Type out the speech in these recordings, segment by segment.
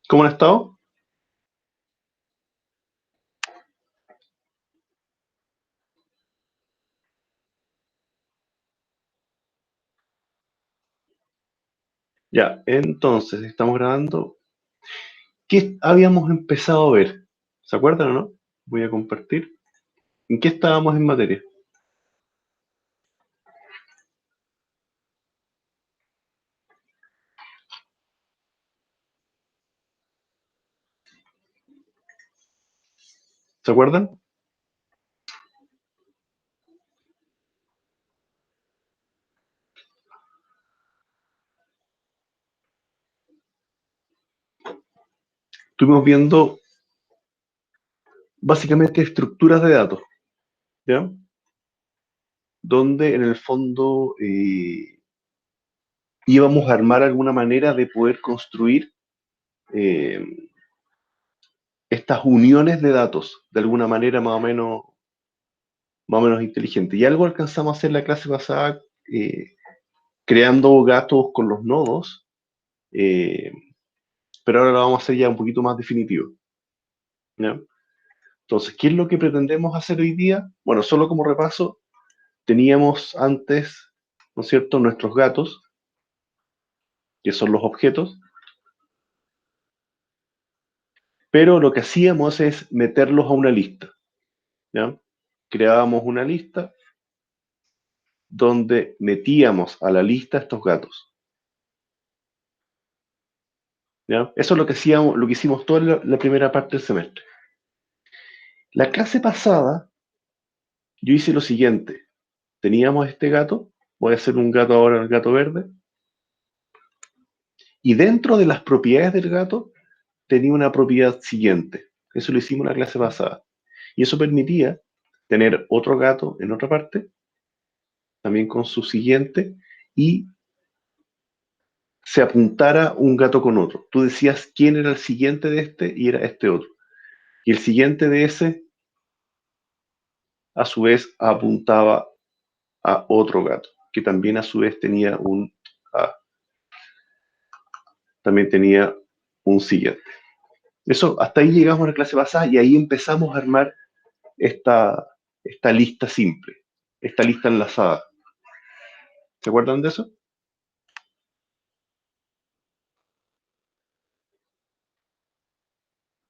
¿Cómo han estado? Ya, entonces estamos grabando. ¿Qué habíamos empezado a ver? ¿Se acuerdan o no? Voy a compartir. ¿En qué estábamos en materia? ¿Se acuerdan? Estuvimos viendo básicamente estructuras de datos, ¿ya? Donde en el fondo íbamos a armar alguna manera de poder construir eh, estas uniones de datos de alguna manera más o menos inteligente. Y algo alcanzamos a hacer la clase pasada creando gatos con los nodos. eh, pero ahora lo vamos a hacer ya un poquito más definitivo, ¿ya? Entonces, ¿qué es lo que pretendemos hacer hoy día? Bueno, solo como repaso, teníamos antes, ¿no es cierto?, nuestros gatos, que son los objetos, pero lo que hacíamos es meterlos a una lista, ¿ya? Creábamos una lista donde metíamos a la lista estos gatos, ¿ya? Eso es lo que hacíamos, lo que hicimos toda la primera parte del semestre. La clase pasada, yo hice lo siguiente. Teníamos este gato, voy a hacer un gato ahora, el gato verde, y dentro de las propiedades del gato tenía una propiedad siguiente. Eso lo hicimos en la clase pasada. Y eso permitía tener otro gato en otra parte, también con su siguiente, y se apuntara un gato con otro. Tú decías quién era el siguiente de este y era este otro. Y el siguiente de ese, a su vez, apuntaba a otro gato, que también a su vez tenía también tenía un siguiente. Eso, hasta ahí llegamos a la clase pasada y ahí empezamos a armar esta, esta lista simple, esta lista enlazada. ¿Se acuerdan de eso?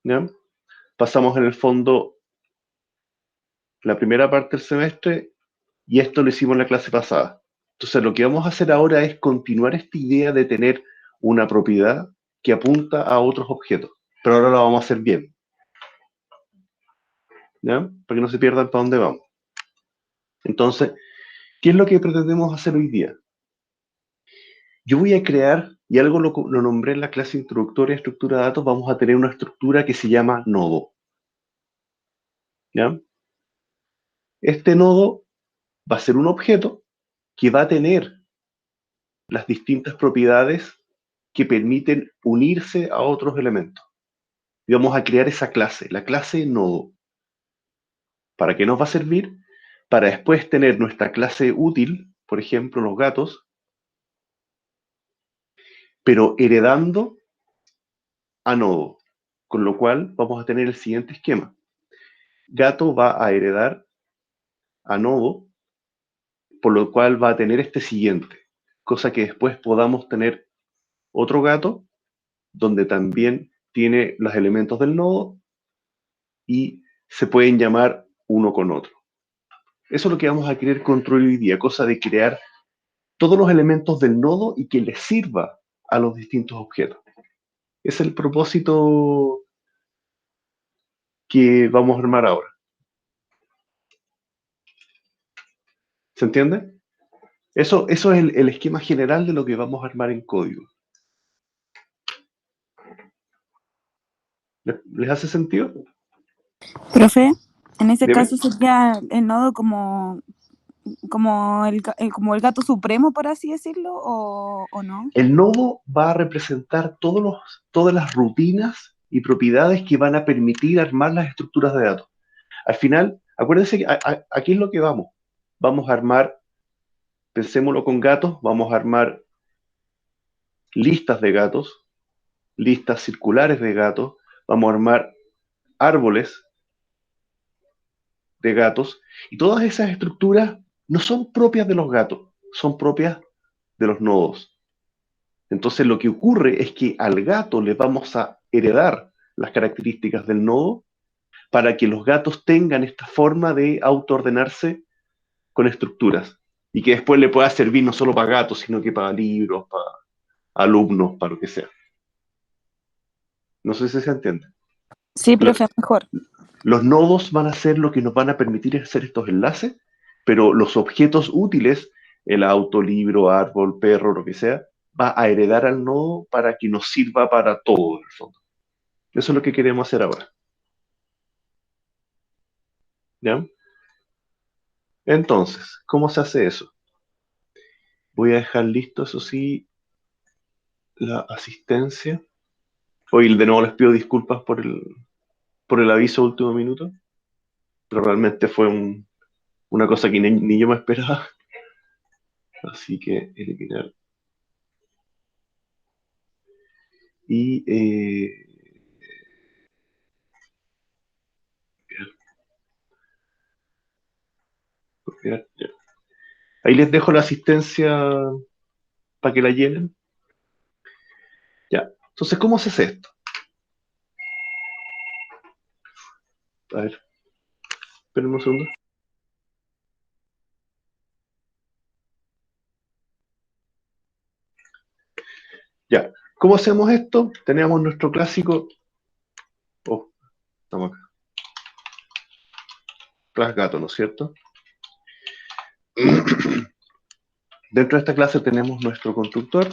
¿Ya? Pasamos en el fondo la primera parte del semestre y esto lo hicimos en la clase pasada. Entonces lo que vamos a hacer ahora es continuar esta idea de tener una propiedad que apunta a otros objetos, pero ahora lo vamos a hacer bien, ¿ya? Para que no se pierdan para dónde vamos. Entonces, ¿qué es lo que pretendemos hacer hoy día? Yo voy a crear, y algo lo nombré en la clase introductoria de estructura de datos, vamos a tener una estructura que se llama nodo, ¿ya? Este nodo va a ser un objeto que va a tener las distintas propiedades que permiten unirse a otros elementos. Y vamos a crear esa clase, la clase nodo. ¿Para qué nos va a servir? Para después tener nuestra clase útil, por ejemplo, los gatos, pero heredando a nodo. Con lo cual vamos a tener el siguiente esquema. Gato va a heredar a nodo, por lo cual va a tener este siguiente. Cosa que después podamos tener otro gato donde también tiene los elementos del nodo y se pueden llamar uno con otro. Eso es lo que vamos a querer construir hoy día, cosa de crear todos los elementos del nodo y que les sirva a los distintos objetos. Es el propósito que vamos a armar ahora. ¿Se entiende? Eso es el esquema general de lo que vamos a armar en código. ¿Les hace sentido? Profe, en ese Dime. caso sería el nodo como el gato supremo, por así decirlo, o no. El nodo va a representar todas las rutinas y propiedades que van a permitir armar las estructuras de datos. Al final, acuérdense que aquí es lo que vamos. Vamos a armar, pensémoslo con gatos, vamos a armar listas de gatos, listas circulares de gatos, vamos a armar árboles de gatos, y todas esas estructuras no son propias de los gatos, son propias de los nodos. Entonces lo que ocurre es que al gato le vamos a heredar las características del nodo para que los gatos tengan esta forma de autoordenarse con estructuras y que después le pueda servir no solo para gatos, sino que para libros, para alumnos, para lo que sea. No sé si se entiende. Sí, Lo- profe, mejor. los nodos van a ser lo que nos van a permitir hacer estos enlaces, pero los objetos útiles, el auto, libro, árbol, perro, lo que sea, va a heredar al nodo para que nos sirva para todo, en el fondo. Eso es lo que queremos hacer ahora. ¿Ya? Entonces, ¿cómo se hace eso? Voy a dejar listo, eso sí, la asistencia. Hoy de nuevo les pido disculpas por el aviso de último minuto, pero realmente fue una cosa que ni yo me esperaba. Así que eliminar. Y copiar, ya. Ahí les dejo la asistencia para que la llenen. Ya. Entonces, ¿cómo se hace esto? A ver, espérenme un segundo. Ya. ¿Cómo hacemos esto? Tenemos nuestro clásico. Oh, estamos acá. Class gato, ¿no es cierto? Dentro de esta clase tenemos nuestro constructor,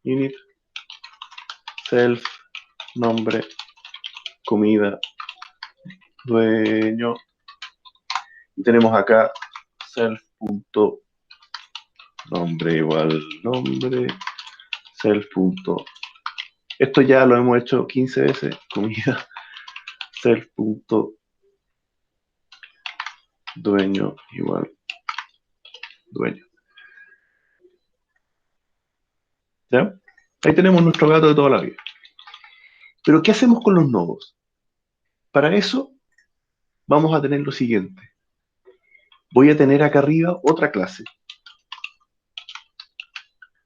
init, self, nombre, comida, dueño. Y tenemos acá self.nombre igual nombre, self. Esto ya lo hemos hecho 15 veces, comida, self.dueño igual dueño. ¿Ya? Ahí tenemos nuestro gato de toda la vida. Pero ¿qué hacemos con los nodos? Para eso vamos a tener lo siguiente. Voy a tener acá arriba otra clase.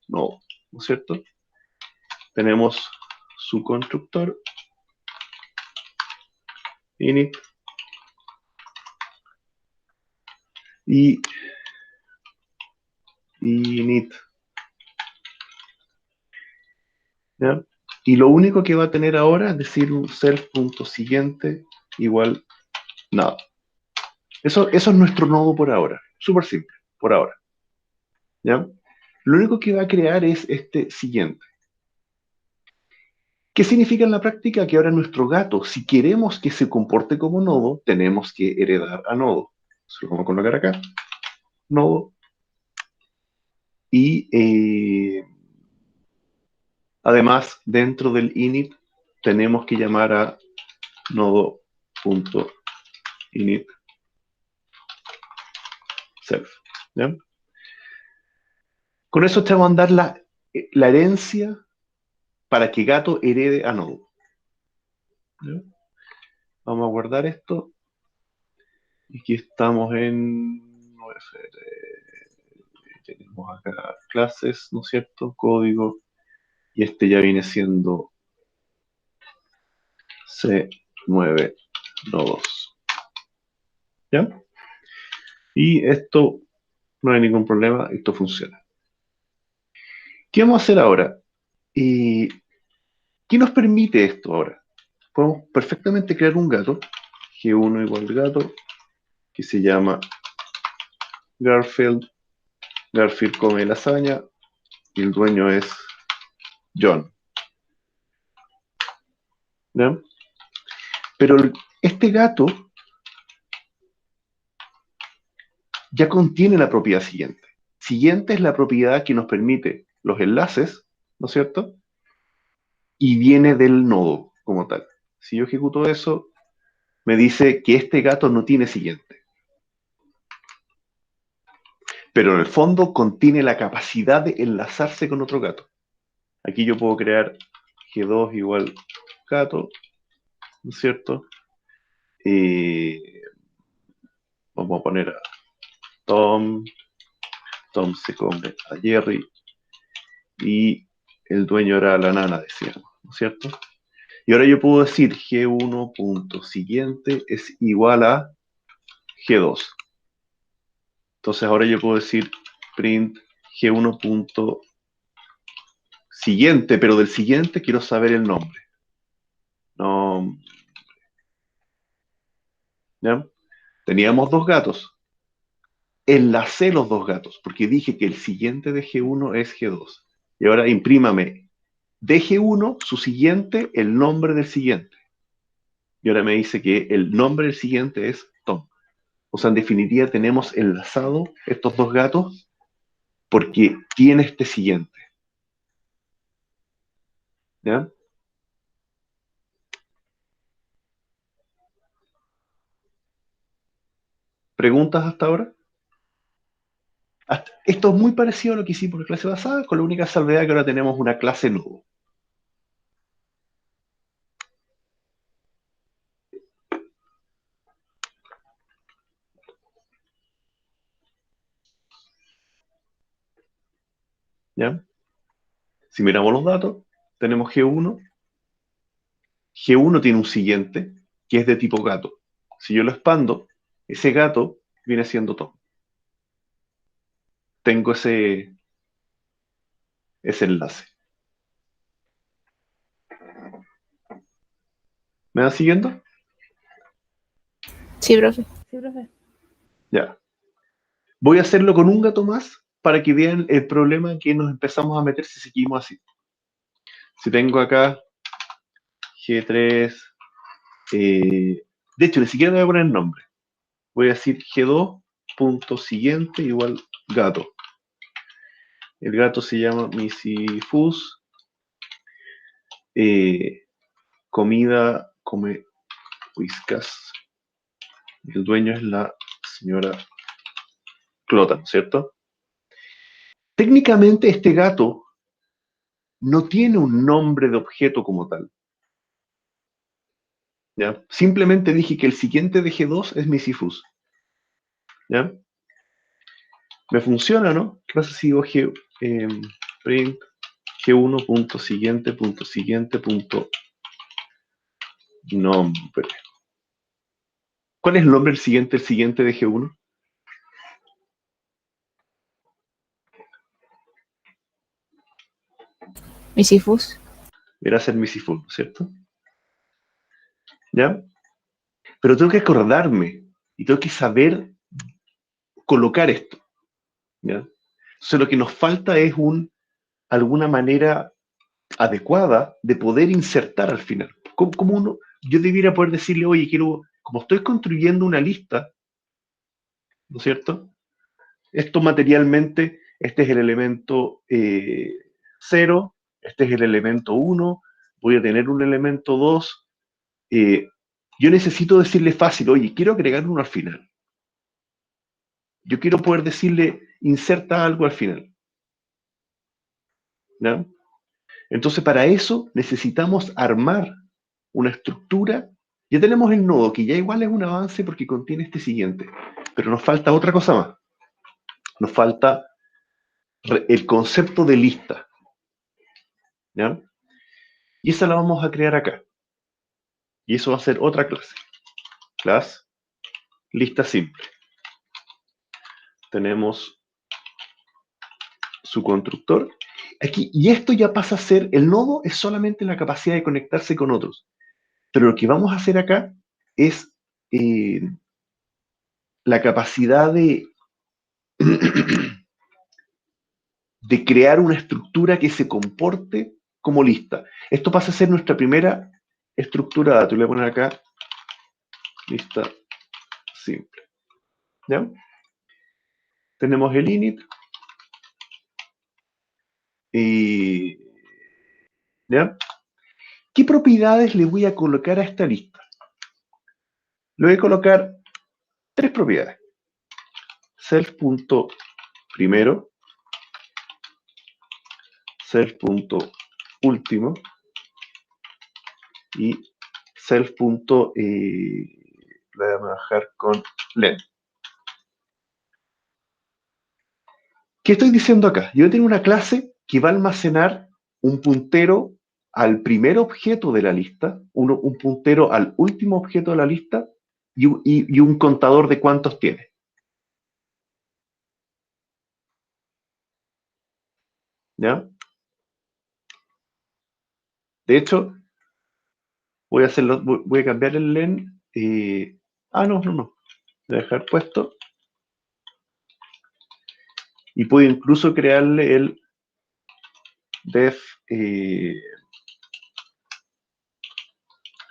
Nodo, ¿no es cierto? Tenemos su constructor, init, y init. ¿Ya? Y lo único que va a tener ahora es decir un self.siguiente igual nada. Eso es nuestro nodo por ahora. Súper simple, por ahora. ¿Ya? Lo único que va a crear es este siguiente. ¿Qué significa en la práctica? Que ahora nuestro gato, si queremos que se comporte como nodo, tenemos que heredar a nodo. Se lo vamos a colocar acá. Nodo. Y además, dentro del init, tenemos que llamar a nodo.init self. ¿Ya? Con eso te van a dar la herencia para que gato herede a nodo. ¿Ya? Vamos a guardar esto. Y aquí estamos en tenemos acá clases, ¿no es cierto? Código. Y este ya viene siendo C9 nodos. ¿Ya? Y esto no hay ningún problema, esto funciona. ¿Qué vamos a hacer ahora? ¿Y qué nos permite esto ahora? Podemos perfectamente crear un gato, G1 igual gato, que se llama Garfield. Garfield come lasaña y el dueño es John. ¿Ya? Pero este gato ya contiene la propiedad siguiente. Siguiente es la propiedad que nos permite los enlaces, ¿no es cierto? Y viene del nodo como tal. Si yo ejecuto eso, me dice que este gato no tiene siguiente. Pero en el fondo contiene la capacidad de enlazarse con otro gato. Aquí yo puedo crear G2 igual gato, ¿no es cierto? Vamos a poner a Tom se come a Jerry, y el dueño era la nana, decíamos, ¿no es cierto? Y ahora yo puedo decir G1 punto siguiente es igual a G2. Entonces ahora yo puedo decir print G1 punto siguiente, pero del siguiente quiero saber el nombre. No, ¿ya? Teníamos dos gatos. Enlacé los dos gatos, porque dije que el siguiente de G1 es G2. Y ahora imprímame de G1, su siguiente, el nombre del siguiente. Y ahora me dice que el nombre del siguiente es Tom. O sea, en definitiva tenemos enlazado estos dos gatos porque tiene este siguiente. ¿Ya? ¿Preguntas hasta ahora? Esto es muy parecido a lo que hicimos en la clase pasada, con la única salvedad que ahora tenemos una clase nudo. ¿Ya? Si miramos los datos, tenemos G1. G1 tiene un siguiente que es de tipo gato. Si yo lo expando, ese gato viene siendo Tom. Tengo ese enlace. ¿Me van siguiendo? Sí, profe. Ya. Voy a hacerlo con un gato más para que vean el problema en que nos empezamos a meter si seguimos así. Si tengo acá G3, de hecho, ni siquiera le voy a poner nombre. Voy a decir G2 punto siguiente igual gato. El gato se llama Misifus. Comida, come whiskas. El dueño es la señora Clota, ¿cierto? Técnicamente este gato no tiene un nombre de objeto como tal. ¿Ya? Simplemente dije que el siguiente de G2 es Misifus. ¿Ya? Me funciona, ¿no? ¿Qué pasa si digo print G1 punto siguiente punto siguiente punto nombre? ¿Cuál es el nombre del siguiente de G1? Misifus. Era ser Misifus, ¿cierto? ¿Ya? Pero tengo que acordarme y tengo que saber colocar esto. ¿Ya? Entonces lo que nos falta es alguna manera adecuada de poder insertar al final. Yo debiera poder decirle, oye, como estoy construyendo una lista, ¿no es cierto? Esto materialmente, este es el elemento 0, este es el elemento 1, voy a tener un elemento 2. Yo necesito decirle fácil, oye, quiero agregar uno al final. Yo quiero poder decirle, inserta algo al final. ¿Ya? Entonces, para eso necesitamos armar una estructura. Ya tenemos el nodo, que ya igual es un avance porque contiene este siguiente. Pero nos falta otra cosa más. Nos falta el concepto de lista. ¿Ya? Y esa la vamos a crear acá. Y eso va a ser otra clase. Class lista simple. Tenemos su constructor. Aquí, y esto ya pasa a ser, el nodo es solamente la capacidad de conectarse con otros. Pero lo que vamos a hacer acá es la capacidad de crear una estructura que se comporte como lista. Esto pasa a ser nuestra primera estructura de datos. Le voy a poner acá lista simple. ¿Ya? Tenemos el init. Y, ¿ya? ¿Qué propiedades le voy a colocar a esta lista? Le voy a colocar tres propiedades. Self.primero, self.segundo último y self. Lo voy a bajar con len. ¿Qué estoy diciendo acá? Yo tengo una clase que va a almacenar un puntero al primer objeto de la lista, un puntero al último objeto de la lista y un contador de cuántos tiene. ¿Ya? De hecho, voy a cambiar el len. No. Voy a dejar puesto. Y puedo incluso crearle el def, el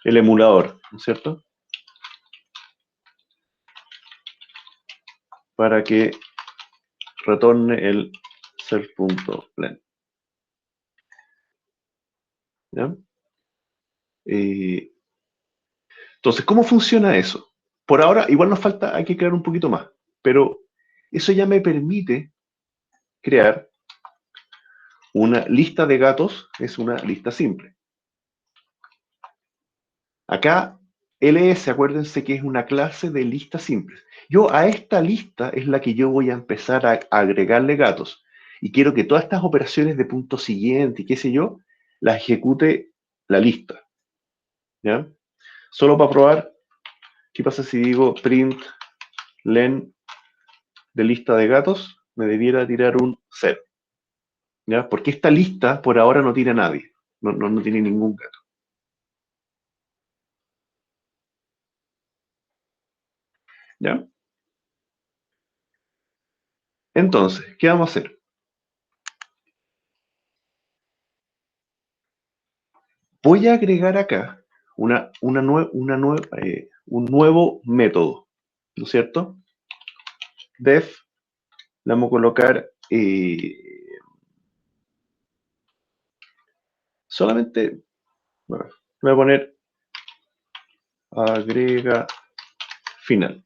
emulador, ¿no es cierto? Para que retorne el self.len. ¿Ya? Entonces, ¿cómo funciona eso? Por ahora, igual nos falta, hay que crear un poquito más, pero eso ya me permite crear una lista de gatos, es una lista simple. Acá, ls, acuérdense que es una clase de listas simples. Yo a esta lista es la que yo voy a empezar a agregarle gatos. Y quiero que todas estas operaciones de punto siguiente y qué sé yo, las ejecute la lista. ¿Ya? Solo para probar, ¿qué pasa si digo print len de lista de gatos? Me debiera tirar un 0. ¿Ya? Porque esta lista por ahora no tiene a nadie. No tiene ningún gato. ¿Ya? Entonces, ¿qué vamos a hacer? Voy a agregar acá un nuevo método, ¿no es cierto? Def, le vamos a colocar solamente, bueno, voy a poner agrega final.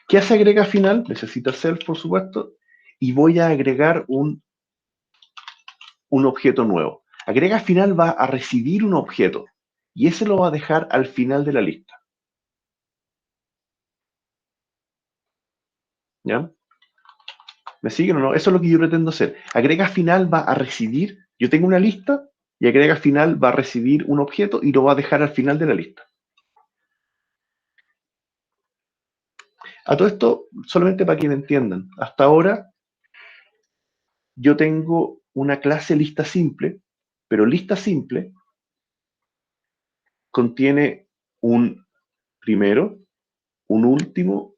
¿Qué hace agrega final? Necesita self, por supuesto, y voy a agregar un objeto nuevo. Agrega final va a recibir un objeto y ese lo va a dejar al final de la lista. ¿Ya? ¿Me siguen o no? Eso es lo que yo pretendo hacer. Agrega final va a recibir, yo tengo una lista y agrega final va a recibir un objeto y lo va a dejar al final de la lista. A todo esto, solamente para que me entiendan, hasta ahora yo tengo una clase lista simple, pero lista simple contiene un primero, un último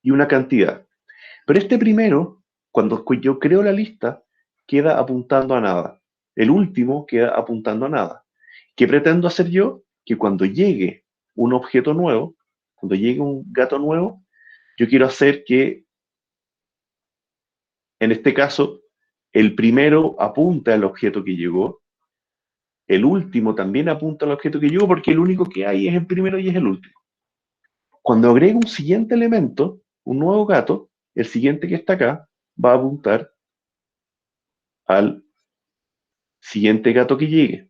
y una cantidad. Pero este primero, cuando yo creo la lista, queda apuntando a nada. El último queda apuntando a nada. ¿Qué pretendo hacer yo? Que cuando llegue un objeto nuevo, cuando llegue un gato nuevo, yo quiero hacer que, en este caso, el primero apunta al objeto que llegó, el último también apunta al objeto que llegó, porque el único que hay es el primero y es el último. Cuando agrego un siguiente elemento, un nuevo gato, el siguiente que está acá va a apuntar al siguiente gato que llegue.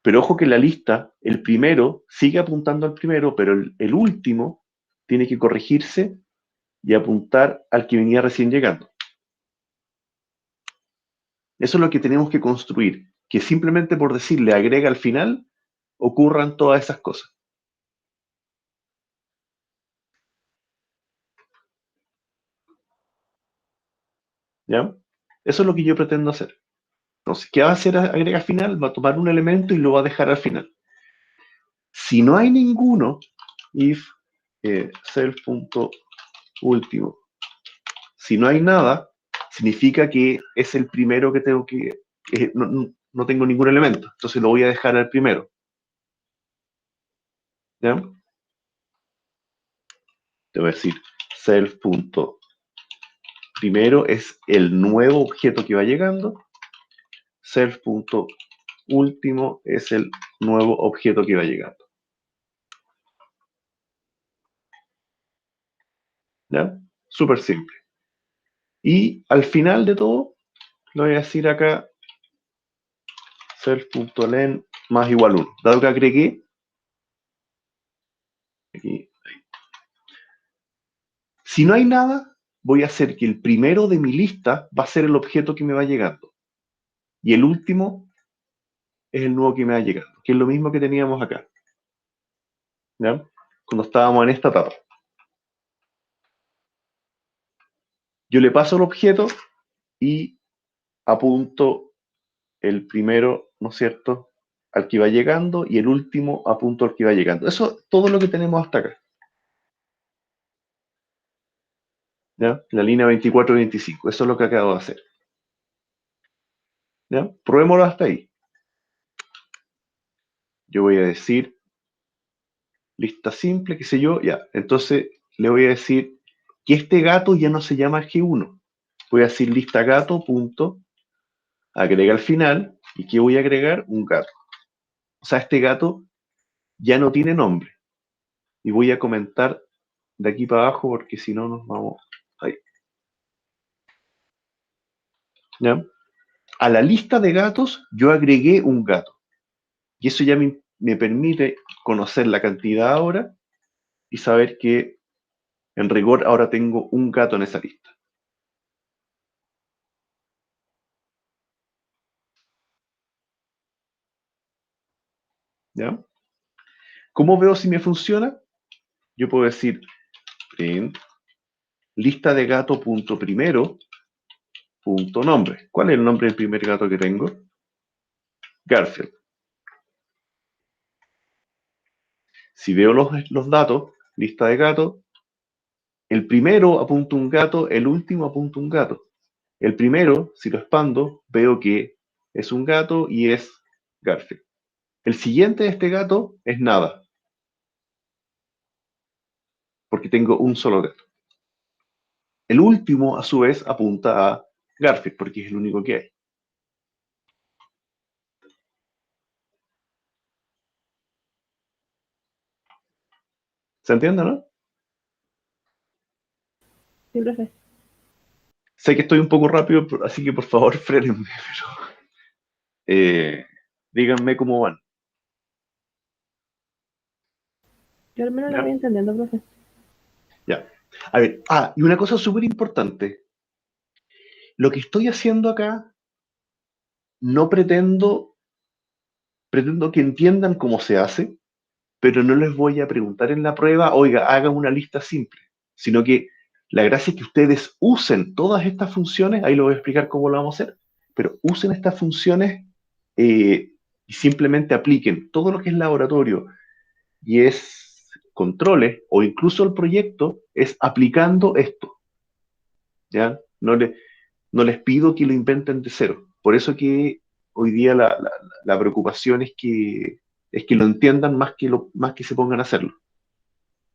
Pero ojo que la lista, el primero sigue apuntando al primero, pero el último tiene que corregirse y apuntar al que venía recién llegando. Eso es lo que tenemos que construir, que simplemente por decirle agrega al final, ocurran todas esas cosas. ¿Ya? Eso es lo que yo pretendo hacer. Entonces, ¿qué va a hacer agrega al final? Va a tomar un elemento y lo va a dejar al final. Si no hay ninguno, if self.último, si no hay nada, significa que es el primero que tengo que... no tengo ningún elemento, entonces lo voy a dejar al primero. ¿Ya? Te voy a decir self.primero es el nuevo objeto que va llegando, self.último es el nuevo objeto que va llegando. ¿Ya? Súper simple. Y al final de todo, le voy a decir acá self.len más igual 1. Dado que agregué, aquí, si no hay nada, voy a hacer que el primero de mi lista va a ser el objeto que me va llegando. Y el último es el nuevo que me va llegando, que es lo mismo que teníamos acá. ¿Ya? Cuando estábamos en esta etapa. Yo le paso el objeto y apunto el primero, ¿no es cierto?, al que va llegando, y el último apunto al que va llegando. Eso es todo lo que tenemos hasta acá. ¿Ya? La línea 24 y 25. Eso es lo que acabo de hacer. ¿Ya? Probémoslo hasta ahí. Yo voy a decir lista simple, qué sé yo, ya. Entonces le voy a decir que este gato ya no se llama G1. Voy a decir lista gato, punto, agrega al final, y que voy a agregar un gato. O sea, este gato ya no tiene nombre. Y voy a comentar de aquí para abajo porque si no nos vamos ahí. ¿Ya? A la lista de gatos yo agregué un gato. Y eso ya me permite conocer la cantidad ahora y saber que en rigor ahora tengo un gato en esa lista. ¿Ya? ¿Cómo veo si me funciona? Yo puedo decir print lista de gato punto primero punto nombre. ¿Cuál es el nombre del primer gato que tengo? Garfield. Si veo los datos, lista de gatos, el primero apunta un gato, el último apunta un gato. El primero, si lo expando, veo que es un gato y es Garfield. El siguiente de este gato es nada, porque tengo un solo gato. El último, a su vez, apunta a Garfield, porque es el único que hay. ¿Se entiende, no? Sí, profe. Sé que estoy un poco rápido, así que por favor frenenme, pero díganme cómo van. Yo al menos lo ¿Ya? voy entendiendo, profe. Ya. A ver, y una cosa súper importante. Lo que estoy haciendo acá, no pretendo que entiendan cómo se hace, pero no les voy a preguntar en la prueba, oiga, hagan una lista simple, sino que la gracia es que ustedes usen todas estas funciones, ahí lo voy a explicar cómo lo vamos a hacer, pero usen estas funciones y simplemente apliquen todo lo que es laboratorio y es controles o incluso el proyecto, es aplicando esto, ¿ya? No les pido que lo inventen de cero. Por eso que hoy día la preocupación es que lo entiendan más que se pongan a hacerlo.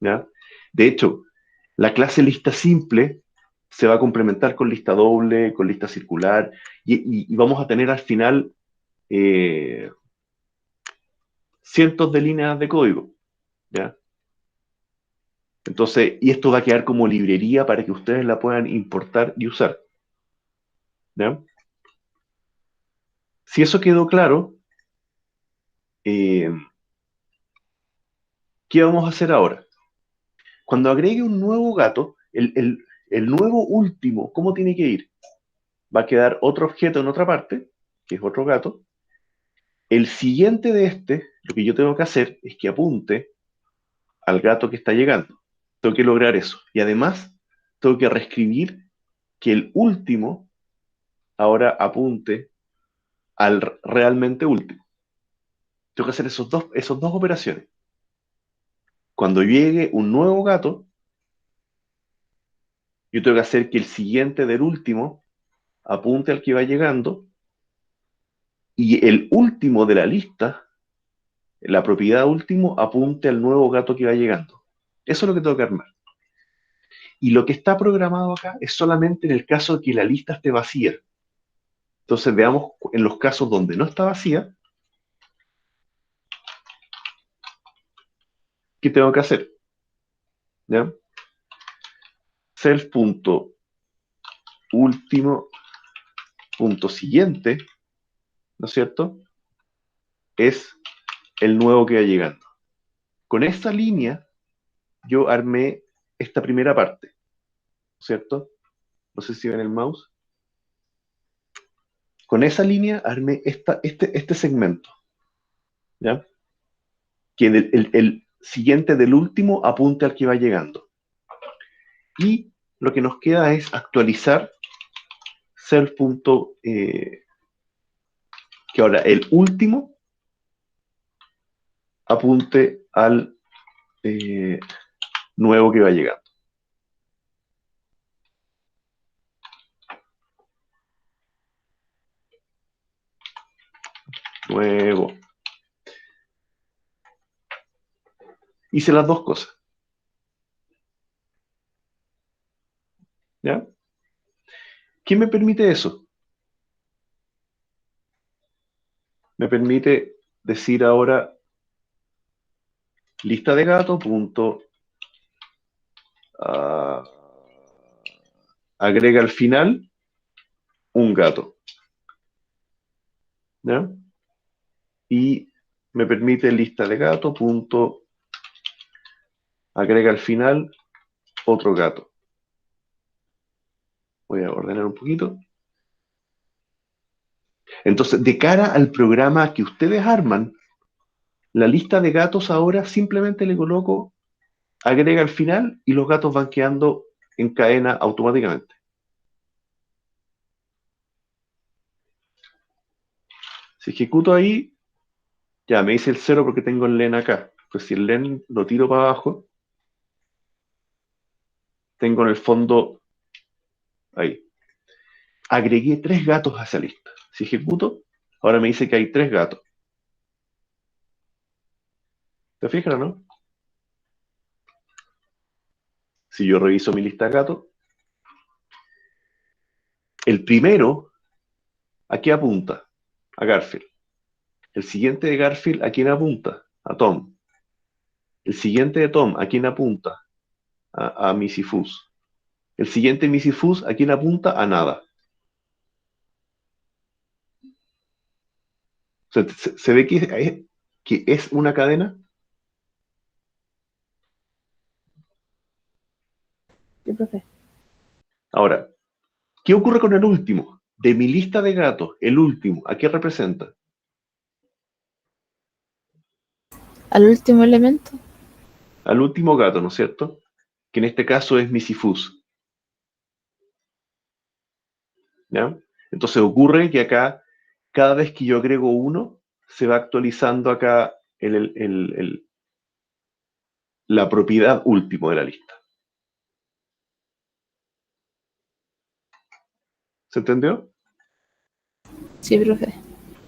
¿Ya? De hecho, la clase lista simple se va a complementar con lista doble, con lista circular, y vamos a tener al final eh, cientos de líneas de código. ¿Ya? Entonces, y esto va a quedar como librería para que ustedes la puedan importar y usar. ¿Ya? Si eso quedó claro, eh, ¿qué vamos a hacer ahora? Cuando agregue un nuevo gato, el nuevo último, ¿cómo tiene que ir? Va a quedar otro objeto en otra parte, que es otro gato. El siguiente de este, lo que yo tengo que hacer es que apunte al gato que está llegando. Tengo que lograr eso. Y además, tengo que reescribir que el último ahora apunte al realmente último. Tengo que hacer esos dos operaciones. Cuando llegue un nuevo gato, yo tengo que hacer que el siguiente del último apunte al que va llegando y el último de la lista, la propiedad último, apunte al nuevo gato que va llegando. Eso es lo que tengo que armar. Y lo que está programado acá es solamente en el caso de que la lista esté vacía. Entonces veamos en los casos donde no está vacía, ¿qué tengo que hacer? ¿Ya? Self.último punto siguiente, ¿no es cierto?, es el nuevo que va llegando. Con esta línea yo armé esta primera parte, ¿cierto? No sé si ven el mouse. Con esa línea armé este segmento, ¿ya? Que el siguiente del último apunte al que va llegando. Y lo que nos queda es actualizar self. Que ahora el último apunte al nuevo que va llegando. Nuevo. Hice las dos cosas. ¿Ya? ¿Qué me permite eso? Me permite decir ahora lista de gato, punto, agrega al final un gato. ¿Ya? Y me permite lista de gato, punto, agrega al final otro gato. Voy a ordenar un poquito. Entonces, de cara al programa que ustedes arman, la lista de gatos ahora simplemente le coloco agrega al final y los gatos van quedando en cadena automáticamente. Si ejecuto ahí, ya me dice el 0 porque tengo el len acá. Pues si el len lo tiro para abajo, tengo en el fondo ahí. Agregué 3 gatos a esa lista. Si ejecuto, ahora me dice que hay 3 gatos. ¿Te fijas o no? Si yo reviso mi lista de gatos, el primero, ¿a qué apunta? A Garfield. El siguiente de Garfield, ¿a quién apunta? A Tom. El siguiente de Tom, ¿a quién apunta? A Misifus. El siguiente Misifus, ¿a quién apunta? A nada. ¿Se ve que es una cadena? Sí, profe. Ahora, ¿qué ocurre con el último? De mi lista de gatos, el último, ¿a qué representa? Al último elemento. Al último gato, ¿no es cierto? Que en este caso es Misifus. ¿Ya? Entonces ocurre que acá, cada vez que yo agrego uno, se va actualizando acá la propiedad último de la lista. ¿Se entendió? Sí, profe.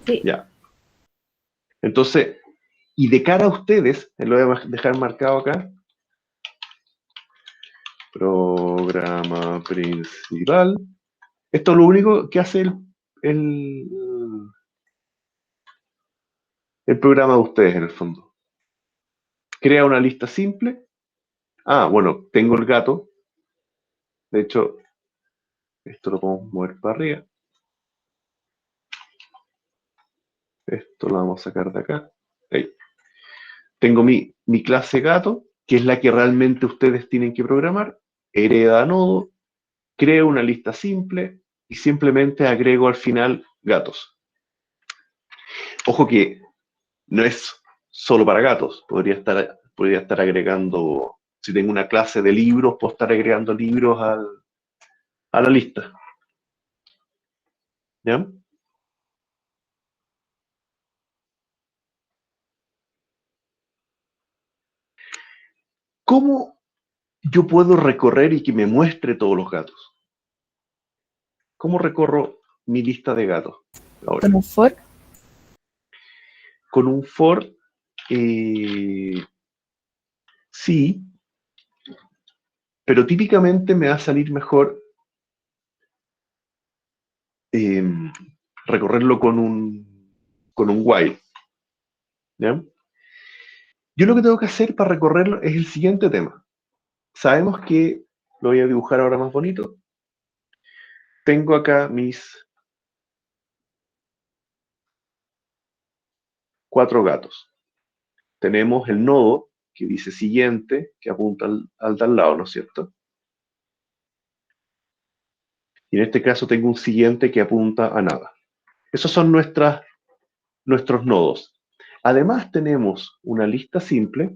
Sí. Ya. Entonces, y de cara a ustedes, lo voy a dejar marcado acá, programa principal. Esto es lo único que hace el programa de ustedes, en el fondo. Crea una lista simple. Ah, bueno, tengo el gato. De hecho, esto lo podemos mover para arriba. Esto lo vamos a sacar de acá. Ahí. Tengo mi clase gato, que es la que realmente ustedes tienen que programar. Hereda nodo. Creo una lista simple y simplemente agrego al final gatos. Ojo que no es solo para gatos. Podría estar agregando, si tengo una clase de libros, puedo estar agregando libros a la lista. ¿Ya? ¿Cómo yo puedo recorrer y que me muestre todos los gatos? ¿Cómo recorro mi lista de gatos? Ahora, Con un for. con un for, sí, pero típicamente me va a salir mejor recorrerlo con un while. ¿Ya? Yo lo que tengo que hacer para recorrerlo es el siguiente tema. Sabemos que, lo voy a dibujar ahora más bonito, tengo acá mis 4 gatos. Tenemos el nodo que dice siguiente, que apunta al de al lado, ¿no es cierto? Y en este caso tengo un siguiente que apunta a nada. Esos son nuestros nodos. Además tenemos una lista simple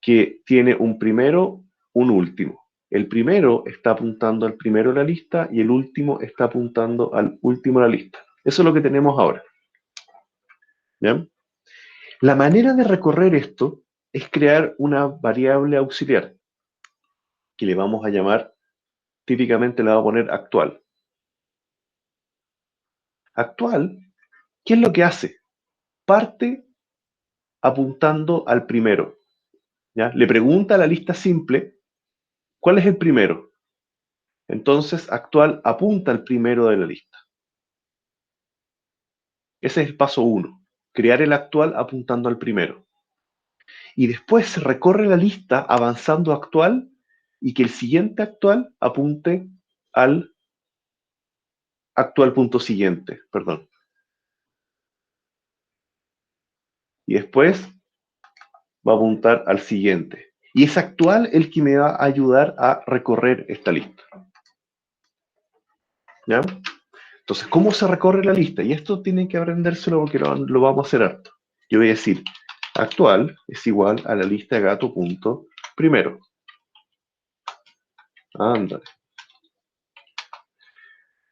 que tiene un primero, un último. El primero está apuntando al primero de la lista y el último está apuntando al último de la lista. Eso es lo que tenemos ahora. ¿Bien? La manera de recorrer esto es crear una variable auxiliar que le vamos a llamar, típicamente le vamos a poner actual. Actual, ¿qué es lo que hace? Parte apuntando al primero. ¿Ya? Le pregunta a la lista simple, ¿cuál es el primero? Entonces, actual apunta al primero de la lista. Ese es el paso 1, crear el actual apuntando al primero. Y después se recorre la lista avanzando actual y que el siguiente actual apunte al actual punto siguiente, perdón. Y después va a apuntar al siguiente. Y es actual el que me va a ayudar a recorrer esta lista. ¿Ya? Entonces, ¿cómo se recorre la lista? Y esto tienen que aprendérselo porque lo vamos a hacer harto. Yo voy a decir, actual es igual a la lista de gato punto primero. Ándale.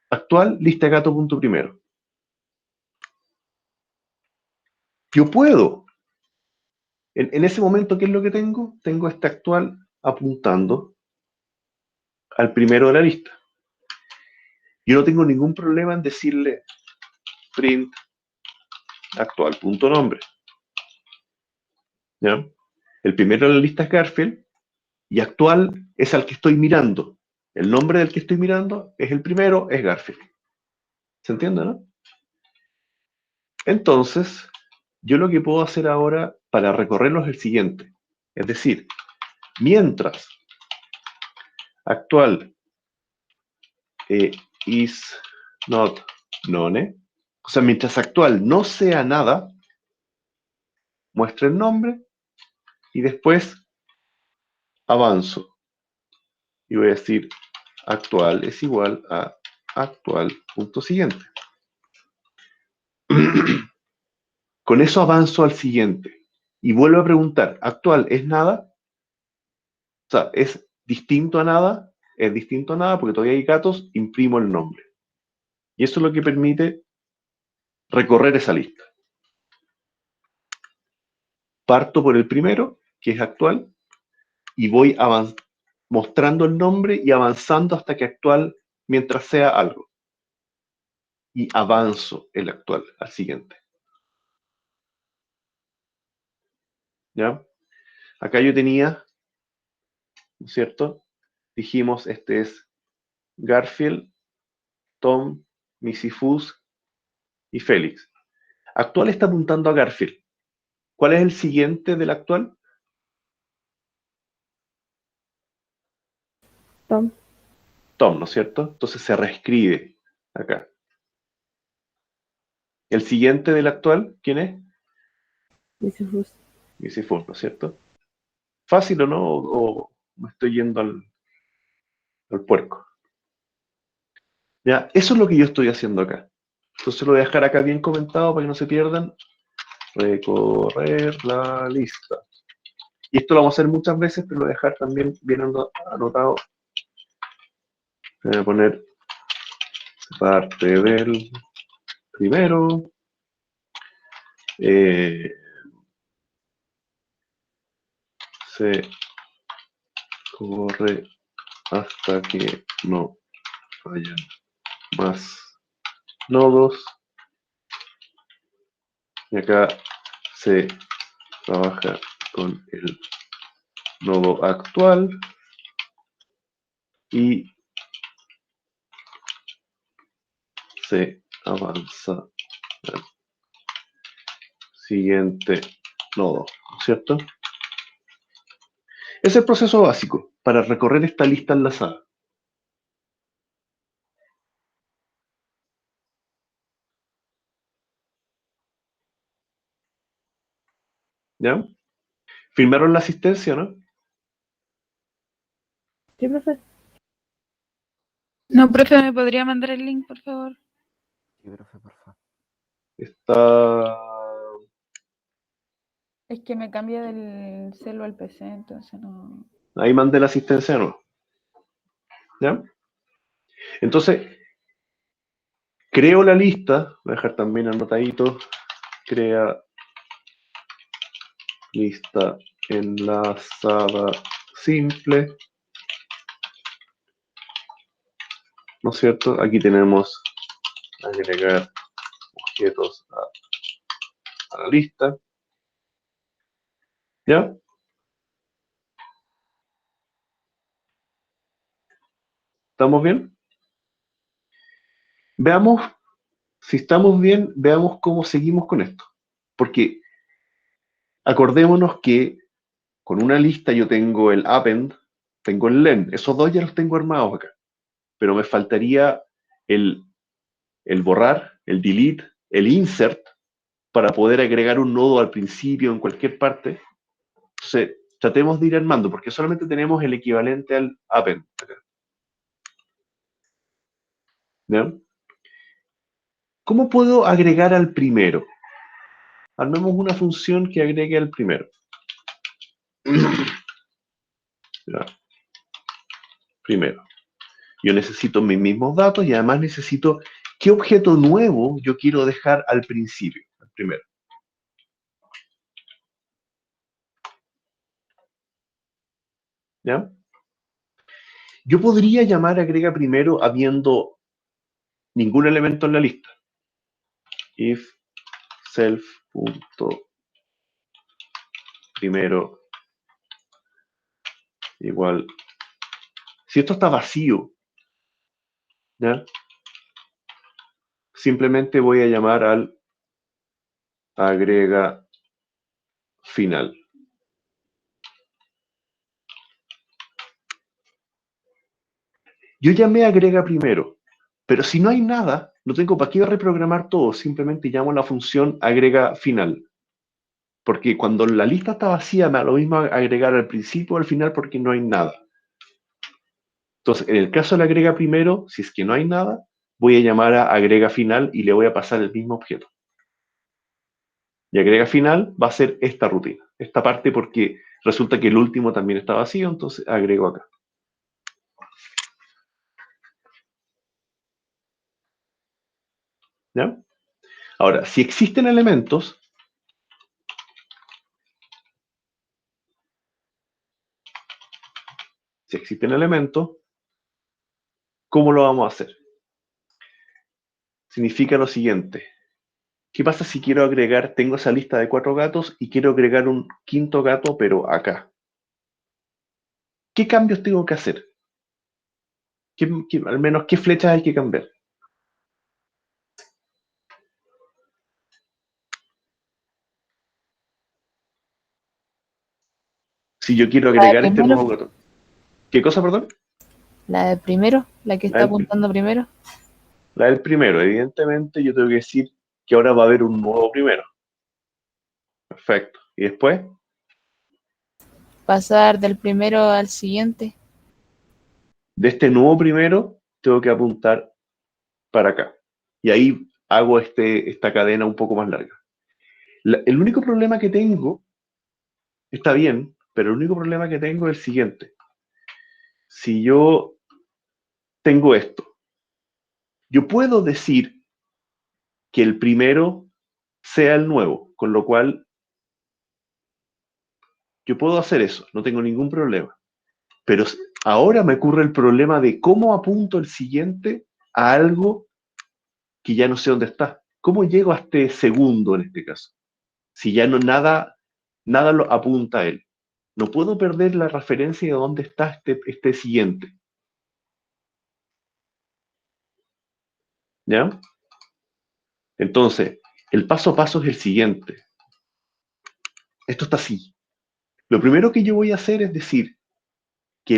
Actual, lista de gato punto primero. Yo puedo. En ese momento, ¿qué es lo que tengo? Tengo este actual apuntando al primero de la lista. Yo no tengo ningún problema en decirle print actual punto nombre. ¿Ya? El primero de la lista es Garfield y actual es al que estoy mirando. El nombre del que estoy mirando es el primero, es Garfield. ¿Se entiende, no? Entonces, yo lo que puedo hacer ahora para recorrerlo es el siguiente. Es decir, mientras actual is not known, o sea, mientras actual no sea nada, muestra el nombre y después avanzo. Y voy a decir actual es igual a actual punto siguiente. Con eso avanzo al siguiente. Y vuelvo a preguntar, ¿actual es nada? O sea, ¿es distinto a nada? Es distinto a nada porque todavía hay gatos, imprimo el nombre. Y eso es lo que permite recorrer esa lista. Parto por el primero, que es actual, y voy mostrando el nombre y avanzando hasta que actual, mientras sea algo. Y avanzo el actual al siguiente. ¿Ya? Acá yo tenía, ¿no es cierto? Dijimos, este es Garfield, Tom, Misifus y Félix. Actual está apuntando a Garfield. ¿Cuál es el siguiente del actual? Tom. Tom, ¿no es cierto? Entonces se reescribe acá. ¿El siguiente del actual quién es? Misifus. Misifus, ¿no es cierto? ¿Fácil o no? ¿O me estoy yendo al puerco? Ya, eso es lo que yo estoy haciendo acá. Entonces lo voy a dejar acá bien comentado para que no se pierdan. Recorrer la lista. Y esto lo vamos a hacer muchas veces, pero lo voy a dejar también bien anotado. Voy a poner parte del primero. Se corre hasta que no haya más nodos. Y acá se trabaja con el nodo actual y se avanza al siguiente nodo, ¿cierto? Es el proceso básico para recorrer esta lista enlazada. ¿Ya? ¿Firmaron la asistencia, no? Sí, profe. No, profe, ¿me podría mandar el link, por favor? Sí, profe, por favor. Está... Es que me cambia del celu al PC, entonces no... Ahí mandé la asistencia, ¿no? ¿Ya? Entonces, creo la lista, voy a dejar también anotadito, crea lista enlazada simple, ¿no es cierto? Aquí tenemos agregar objetos a la lista, ¿ya? ¿Estamos bien? Veamos, si estamos bien, veamos cómo seguimos con esto. Porque acordémonos que con una lista yo tengo el append, tengo el len, esos dos ya los tengo armados acá. Pero me faltaría el borrar, el delete, el insert, para poder agregar un nodo al principio en cualquier parte. Entonces, tratemos de ir armando, porque solamente tenemos el equivalente al append. ¿Ya? ¿Cómo puedo agregar al primero? Armemos una función que agregue al primero. ¿Ya? Primero. Yo necesito mis mismos datos y además necesito qué objeto nuevo yo quiero dejar al principio, al primero. ¿Ya? Yo podría llamar agrega primero habiendo ningún elemento en la lista. If self.primero igual. Si esto está vacío, ¿ya? Simplemente voy a llamar al agrega final. Yo llamé agrega primero, pero si no hay nada, no tengo para qué reprogramar todo, simplemente llamo a la función agrega final. Porque cuando la lista está vacía, me da lo mismo agregar al principio o al final porque no hay nada. Entonces, en el caso de la agrega primero, si es que no hay nada, voy a llamar a agrega final y le voy a pasar el mismo objeto. Y agrega final va a ser esta rutina, esta parte porque resulta que el último también está vacío, entonces agrego acá. ¿Ya? Ahora, si existen elementos, ¿cómo lo vamos a hacer? Significa lo siguiente. ¿Qué pasa si quiero agregar, tengo esa lista de 4 gatos y quiero agregar un quinto gato, pero acá? ¿Qué cambios tengo que hacer? Al menos, ¿qué flechas hay que cambiar? Si yo quiero La de agregar este primero, nuevo gato. ¿Qué cosa, perdón? la de primero, la que La está del, apuntando primero. la del primero. Evidentemente, yo tengo que decir que ahora va a haber un nuevo primero. Perfecto. ¿Y después? Pasar del primero al siguiente. De este nuevo primero, tengo que apuntar para acá. Y ahí hago esta cadena un poco más larga. El único problema que tengo, está bien, pero el único problema que tengo es el siguiente. Si yo tengo esto, yo puedo decir que el primero sea el nuevo, con lo cual yo puedo hacer eso, no tengo ningún problema. Pero ahora me ocurre el problema de cómo apunto el siguiente a algo que ya no sé dónde está. ¿Cómo llego a este segundo en este caso? Si ya no nada lo apunta a él. No puedo perder la referencia de dónde está este siguiente. ¿Ya? Entonces, el paso a paso es el siguiente. Esto está así. Lo primero que yo voy a hacer es decir que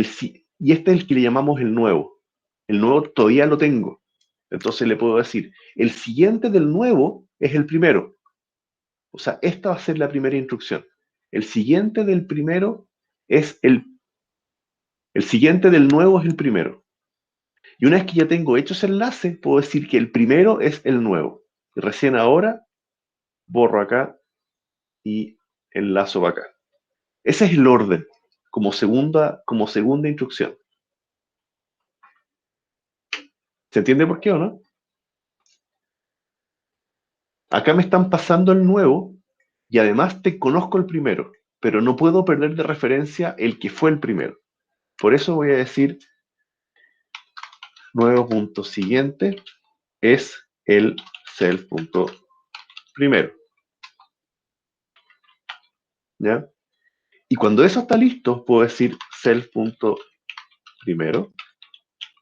y este es el que le llamamos el nuevo. El nuevo todavía lo tengo. Entonces le puedo decir, el siguiente del nuevo es el primero. O sea, esta va a ser la primera instrucción. El siguiente del primero es el siguiente del nuevo es el primero. Y una vez que ya tengo hecho ese enlace, puedo decir que el primero es el nuevo. Y recién ahora borro acá y enlazo para acá. Ese es el orden, como segunda instrucción. ¿Se entiende por qué o no? Acá me están pasando el nuevo y además te conozco el primero, pero no puedo perder de referencia el que fue el primero. Por eso voy a decir nuevo punto siguiente es el self punto primero. ¿Ya? Y cuando eso está listo, puedo decir self punto primero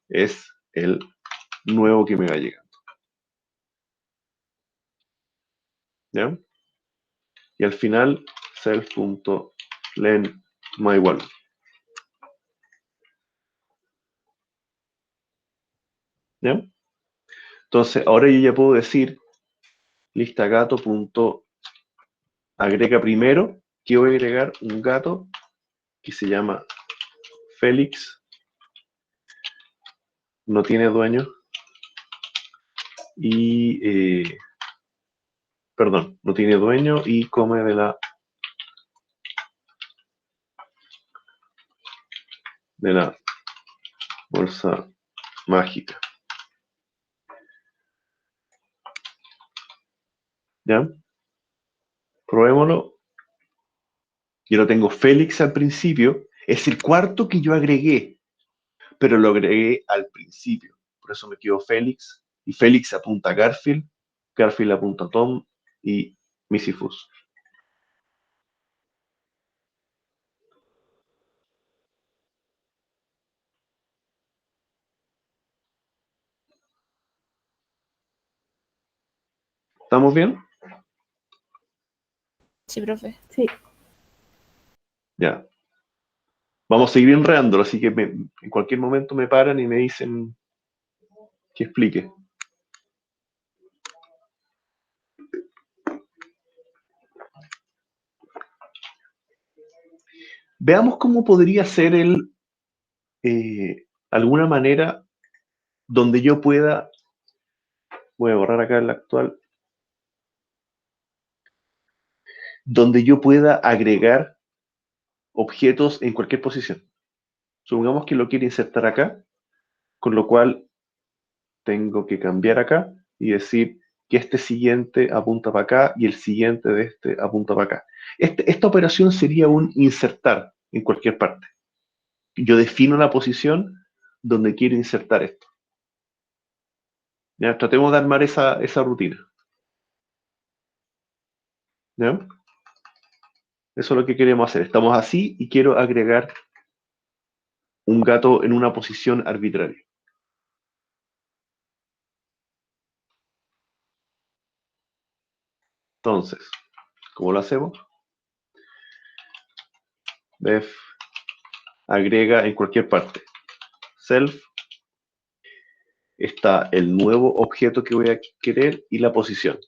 es el nuevo que me va llegando. ¿Ya? Y al final self punto len más igual. ¿Ya? Entonces, ahora yo ya puedo decir lista gato punto agrega primero, que voy a agregar un gato que se llama Félix, no tiene dueño, y, perdón, no tiene dueño y come de la bolsa mágica. ¿Ya? Probémoslo. Yo lo tengo Félix al principio, es el cuarto que yo agregué, pero lo agregué al principio. Por eso me quedó Félix, y Félix apunta a Garfield, Garfield apunta a Tom y Misifus. ¿Estamos bien? Sí, profe. Sí. Ya. Vamos a seguir enredándolo, así que en cualquier momento me paran y me dicen que explique. Veamos cómo podría ser alguna manera donde yo pueda, voy a borrar acá el actual, donde yo pueda agregar objetos en cualquier posición. Supongamos que lo quiero insertar acá, con lo cual tengo que cambiar acá y decir que este siguiente apunta para acá y el siguiente de este apunta para acá. Esta operación sería un insertar en cualquier parte. Yo defino la posición donde quiero insertar esto. ¿Ya? Tratemos de armar esa rutina. ¿Ya? Eso es lo que queremos hacer. Estamos así y quiero agregar un gato en una posición arbitraria. Entonces, ¿cómo lo hacemos? Def agrega en cualquier parte. Self, está el nuevo objeto que voy a querer y la posición.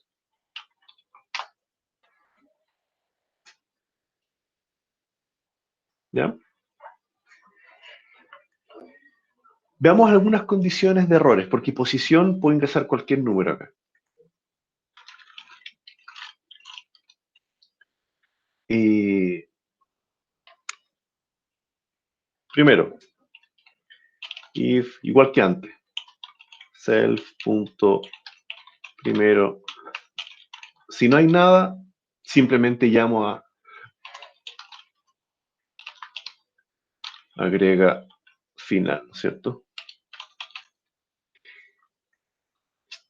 ¿Ya? Veamos algunas condiciones de errores, porque posición puede ingresar cualquier número acá. Primero, if, igual que antes, self.primero. Si no hay nada, simplemente llamo a agrega final, ¿cierto?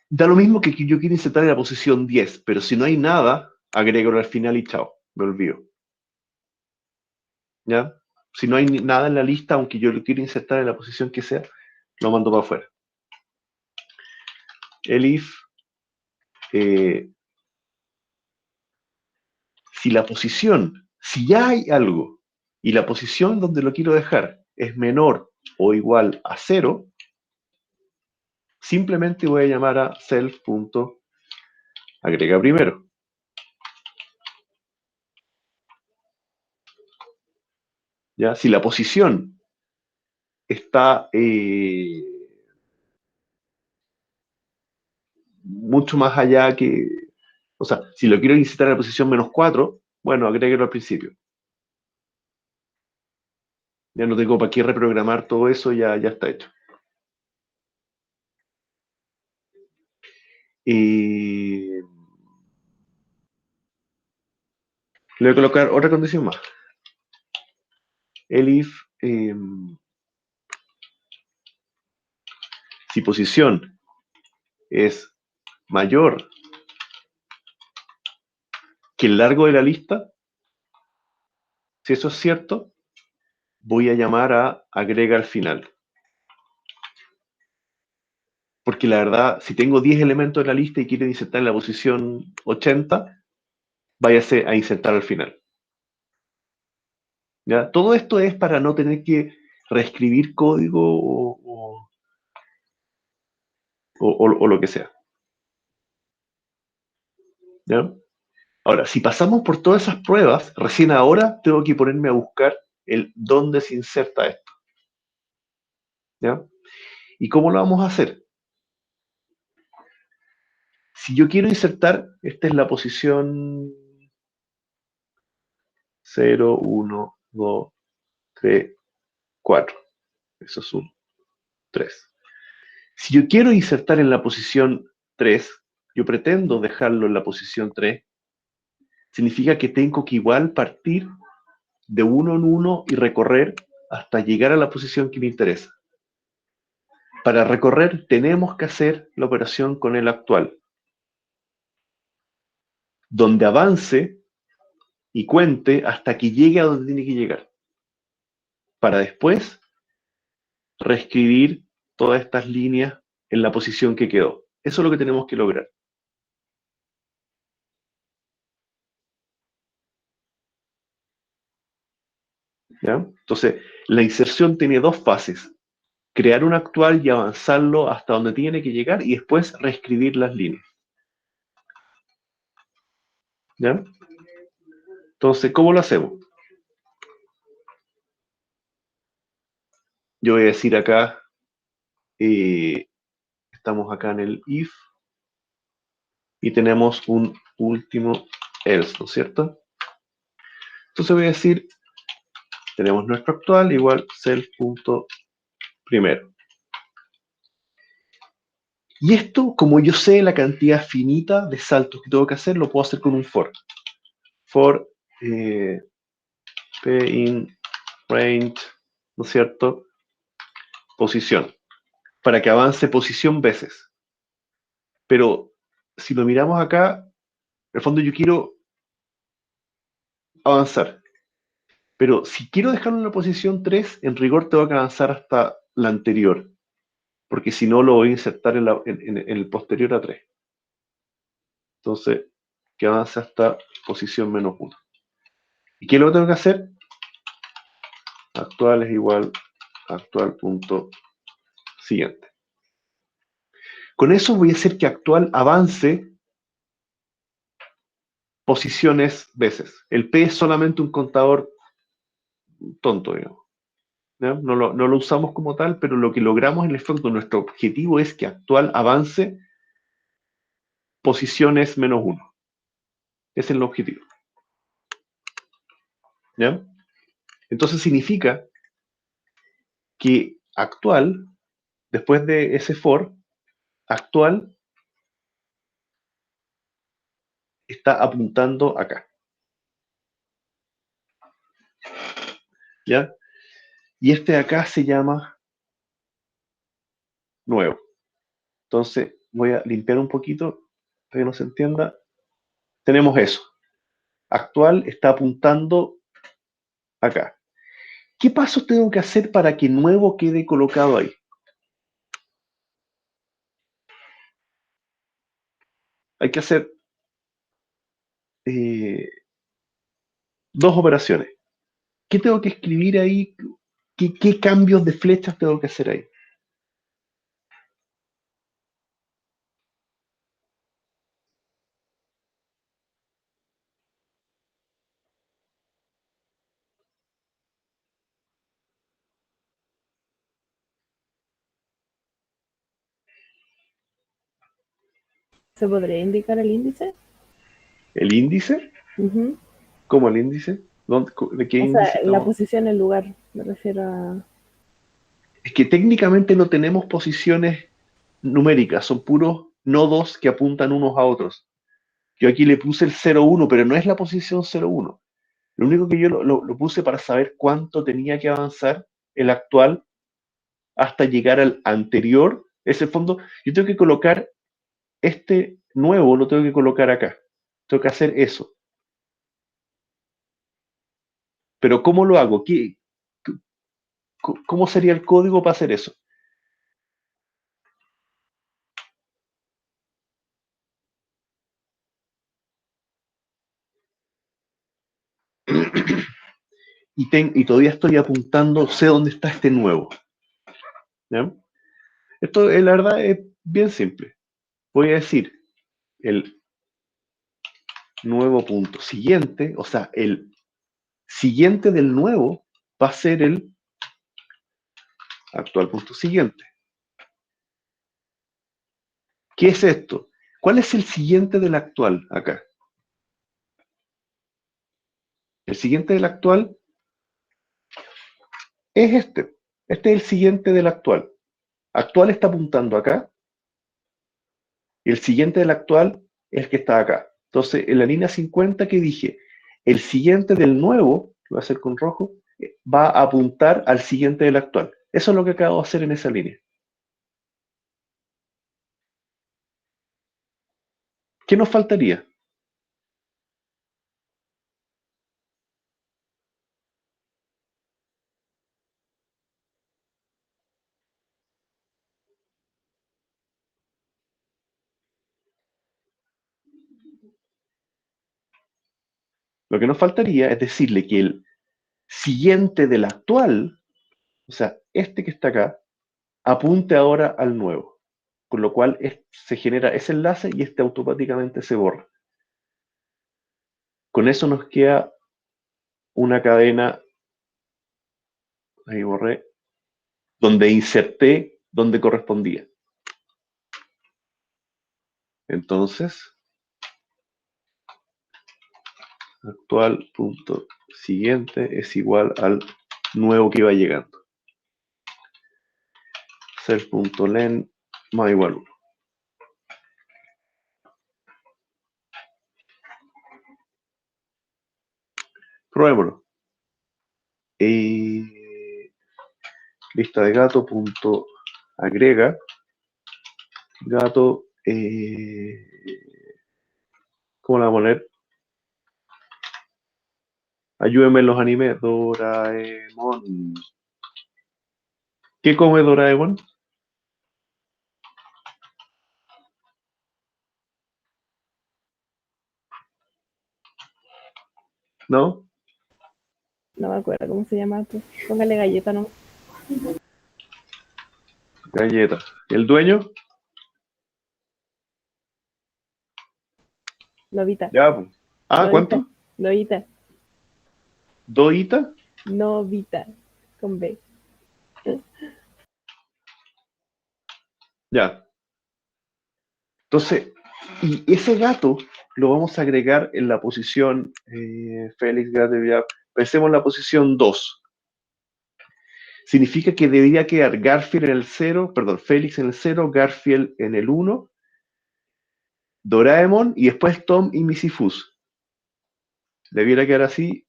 Da lo mismo que yo quiero insertar en la posición 10, pero si no hay nada, agrego al final y chao, me olvido. ¿Ya? Si no hay nada en la lista, aunque yo lo quiero insertar en la posición que sea, lo mando para afuera. El if, si la posición, si ya hay algo, y la posición donde lo quiero dejar es menor o igual a 0, simplemente voy a llamar a self.agrega primero. ¿Ya? Si la posición está mucho más allá que, o sea, si lo quiero insertar en la posición -4, bueno, agréguelo al principio. Ya no tengo para qué reprogramar todo eso, ya está hecho. Y le voy a colocar otra condición más. El if, si posición es mayor que el largo de la lista, si eso es cierto, voy a llamar a agrega al final. Porque la verdad, si tengo 10 elementos en la lista y quiero insertar en la posición 80, váyase a insertar al final. ¿Ya? Todo esto es para no tener que reescribir código o lo que sea. ¿Ya? Ahora, si pasamos por todas esas pruebas, recién ahora tengo que ponerme a buscar el dónde se inserta esto. ¿Ya? ¿Y cómo lo vamos a hacer? Si yo quiero insertar, esta es la posición 0, 1, 2, 3, 4. Eso es un 3. Si yo quiero insertar en la posición 3, yo pretendo dejarlo en la posición 3, significa que tengo que igual partir de uno en uno y recorrer hasta llegar a la posición que me interesa. Para recorrer tenemos que hacer la operación con el actual, donde avance y cuente hasta que llegue a donde tiene que llegar, para después reescribir todas estas líneas en la posición que quedó. Eso es lo que tenemos que lograr. ¿Ya? Entonces, la inserción tiene dos fases. Crear un actual y avanzarlo hasta donde tiene que llegar y después reescribir las líneas. ¿Ya? Entonces, ¿cómo lo hacemos? Yo voy a decir acá, estamos acá en el if y tenemos un último else, ¿no es cierto? Entonces voy a decir, tenemos nuestro actual igual self.primero. Y esto, como yo sé la cantidad finita de saltos que tengo que hacer, lo puedo hacer con un for. For p in range, ¿no es cierto? Posición. Para que avance posición veces. Pero si lo miramos acá, en el fondo yo quiero avanzar. Pero si quiero dejarlo en la posición 3, en rigor tengo que avanzar hasta la anterior. Porque si no lo voy a insertar en el posterior a 3. Entonces, que avance hasta posición -1. ¿Y qué es lo que tengo que hacer? Actual es igual a actual punto siguiente. Con eso voy a hacer que actual avance posiciones veces. El P es solamente un contador tonto, digamos. ¿Ya? No lo usamos como tal, pero lo que logramos en el fondo, nuestro objetivo es que actual avance posiciones -1. Ese es el objetivo. ¿Ya? Entonces significa que actual, después de ese for, actual está apuntando acá. ¿Ya? Y este de acá se llama nuevo. Entonces voy a limpiar un poquito para que no se entienda. Tenemos eso. Actual está apuntando acá. ¿Qué pasos tengo que hacer para que nuevo quede colocado ahí? Hay que hacer eh, dos operaciones. ¿Qué tengo que escribir ahí? ¿Qué cambios de flechas tengo que hacer ahí? ¿Se podría indicar el índice? ¿El índice? Ujú. ¿Cómo el índice? ¿De qué O sea, índice la estamos? posición, el lugar, me refiero a... Es que técnicamente no tenemos posiciones numéricas, son puros nodos que apuntan unos a otros. Yo aquí le puse el 0,1, pero no es la posición 0,1. Lo único que yo lo puse para saber cuánto tenía que avanzar el actual hasta llegar al anterior. Ese fondo, yo tengo que colocar este nuevo, lo tengo que colocar acá. Tengo que hacer eso. Pero ¿cómo lo hago? ¿Cómo sería el código para hacer eso? Y todavía estoy apuntando, sé dónde está este nuevo. ¿Ya? Esto, la verdad, es bien simple. Voy a decir el nuevo punto siguiente, o sea, el siguiente del nuevo va a ser el actual punto siguiente. ¿Qué es esto? ¿Cuál es el siguiente del actual acá? El siguiente del actual es este. Este es el siguiente del actual. Actual está apuntando acá y el siguiente del actual es el que está acá. Entonces, en la línea 50 que dije, el siguiente del nuevo, que va a ser con rojo, va a apuntar al siguiente del actual. Eso es lo que acabo de hacer en esa línea. ¿Qué nos faltaría? Lo que nos faltaría es decirle que el siguiente del actual, o sea, este que está acá, apunte ahora al nuevo. Con lo cual se genera ese enlace y este automáticamente se borra. Con eso nos queda una cadena, ahí borré, donde inserté donde correspondía. Entonces, actual punto siguiente es igual al nuevo que iba llegando. Self.len más igual 1. Probémoslo. Lista de gato punto agrega gato, ¿cómo la vamos a poner? Ayúdenme en los animes. Doraemon. ¿Qué come Doraemon? ¿No? No me acuerdo cómo se llama. Pues. Póngale galleta, ¿no? Galleta. ¿El dueño? Novita. Ya, pues. Ah, Novita. ¿cuánto? Novita. ¿Doita? Novita. Con B. Ya. Entonces, y ese gato lo vamos a agregar en la posición Félix Gato, ya. Pensemos en la posición 2. Significa que debería quedar Garfield en el 0, perdón, Félix en el 0, Garfield en el 1, Doraemon y después Tom y Misifus. Debiera quedar así.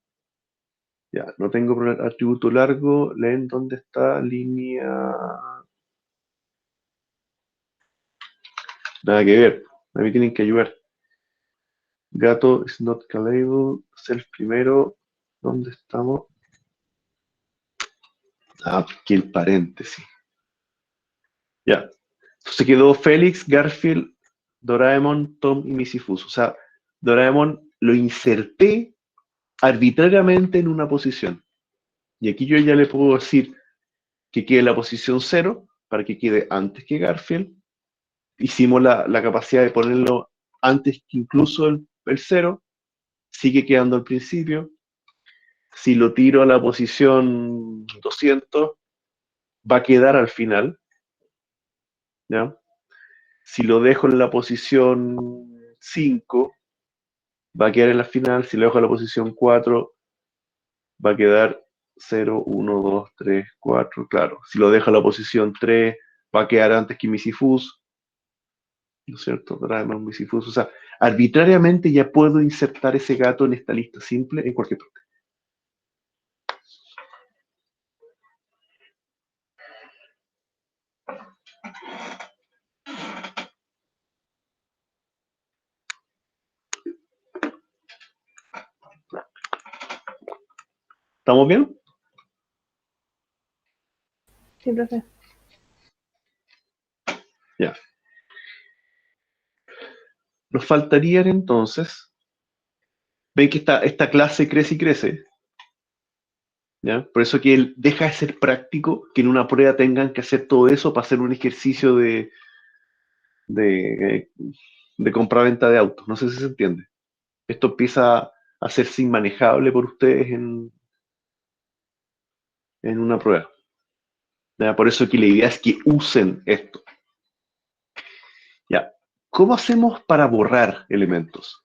Ya, no tengo atributo largo. Leen dónde está línea. Nada que ver. A mí tienen que ayudar. Gato is not callable. Self primero. ¿Dónde estamos? Ah, aquí el paréntesis. Ya. Entonces quedó Félix, Garfield, Doraemon, Tom y Misifus. O sea, Doraemon lo inserté arbitrariamente en una posición. Y aquí yo ya le puedo decir que quede en la posición 0 para que quede antes que Garfield. Hicimos la capacidad de ponerlo antes que incluso el 0. Sigue quedando al principio. Si lo tiro a la posición 200, va a quedar al final. ¿Ya? Si lo dejo en la posición 5, va a quedar en la final. Si lo dejo en la posición 4, va a quedar 0, 1, 2, 3, 4. Claro, si lo dejo en la posición 3, va a quedar antes que Misifus, ¿no es cierto? Draemon, Misifus. O sea, arbitrariamente ya puedo insertar ese gato en esta lista simple en cualquier parte. ¿Estamos bien? Sí, profe. Ya. Nos faltarían entonces, ven que esta clase crece y crece, ¿ya? Por eso que él deja de ser práctico que en una prueba tengan que hacer todo eso para hacer un ejercicio de, de compra-venta de autos. No sé si se entiende. Esto empieza a ser inmanejable por ustedes en una prueba, ¿ya? Por eso que la idea es que usen esto. ¿Ya? ¿Cómo hacemos para borrar elementos?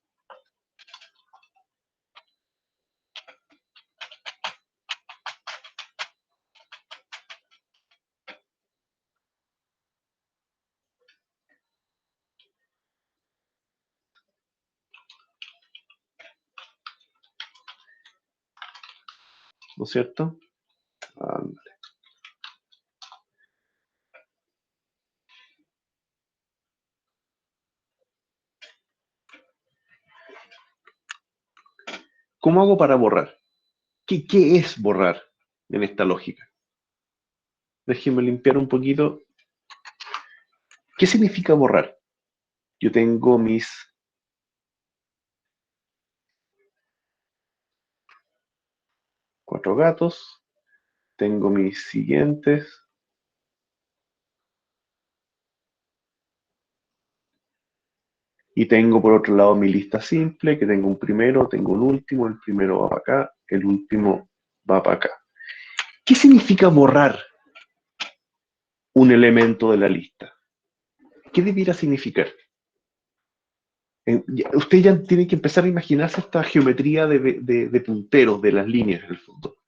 ¿No es cierto? Ándale. ¿Cómo hago para borrar? ¿Qué es borrar en esta lógica? Déjenme limpiar un poquito. ¿Qué significa borrar? Yo tengo mis 4 gatos, tengo mis siguientes, y tengo por otro lado mi lista simple, que tengo un primero, tengo un último, el primero va para acá, el último va para acá. ¿Qué significa borrar un elemento de la lista? ¿Qué debiera significar? Usted ya tiene que empezar a imaginarse esta geometría de punteros, de las líneas en el fondo.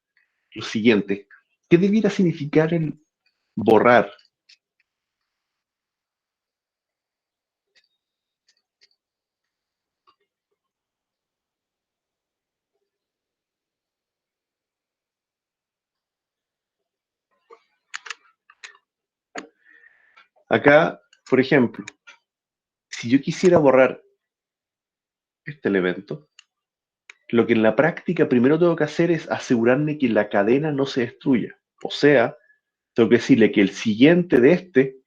Lo siguiente, ¿qué debiera significar el borrar? Acá, por ejemplo, si yo quisiera borrar este elemento, lo que en la práctica primero tengo que hacer es asegurarme que la cadena no se destruya. O sea, tengo que decirle que el siguiente de este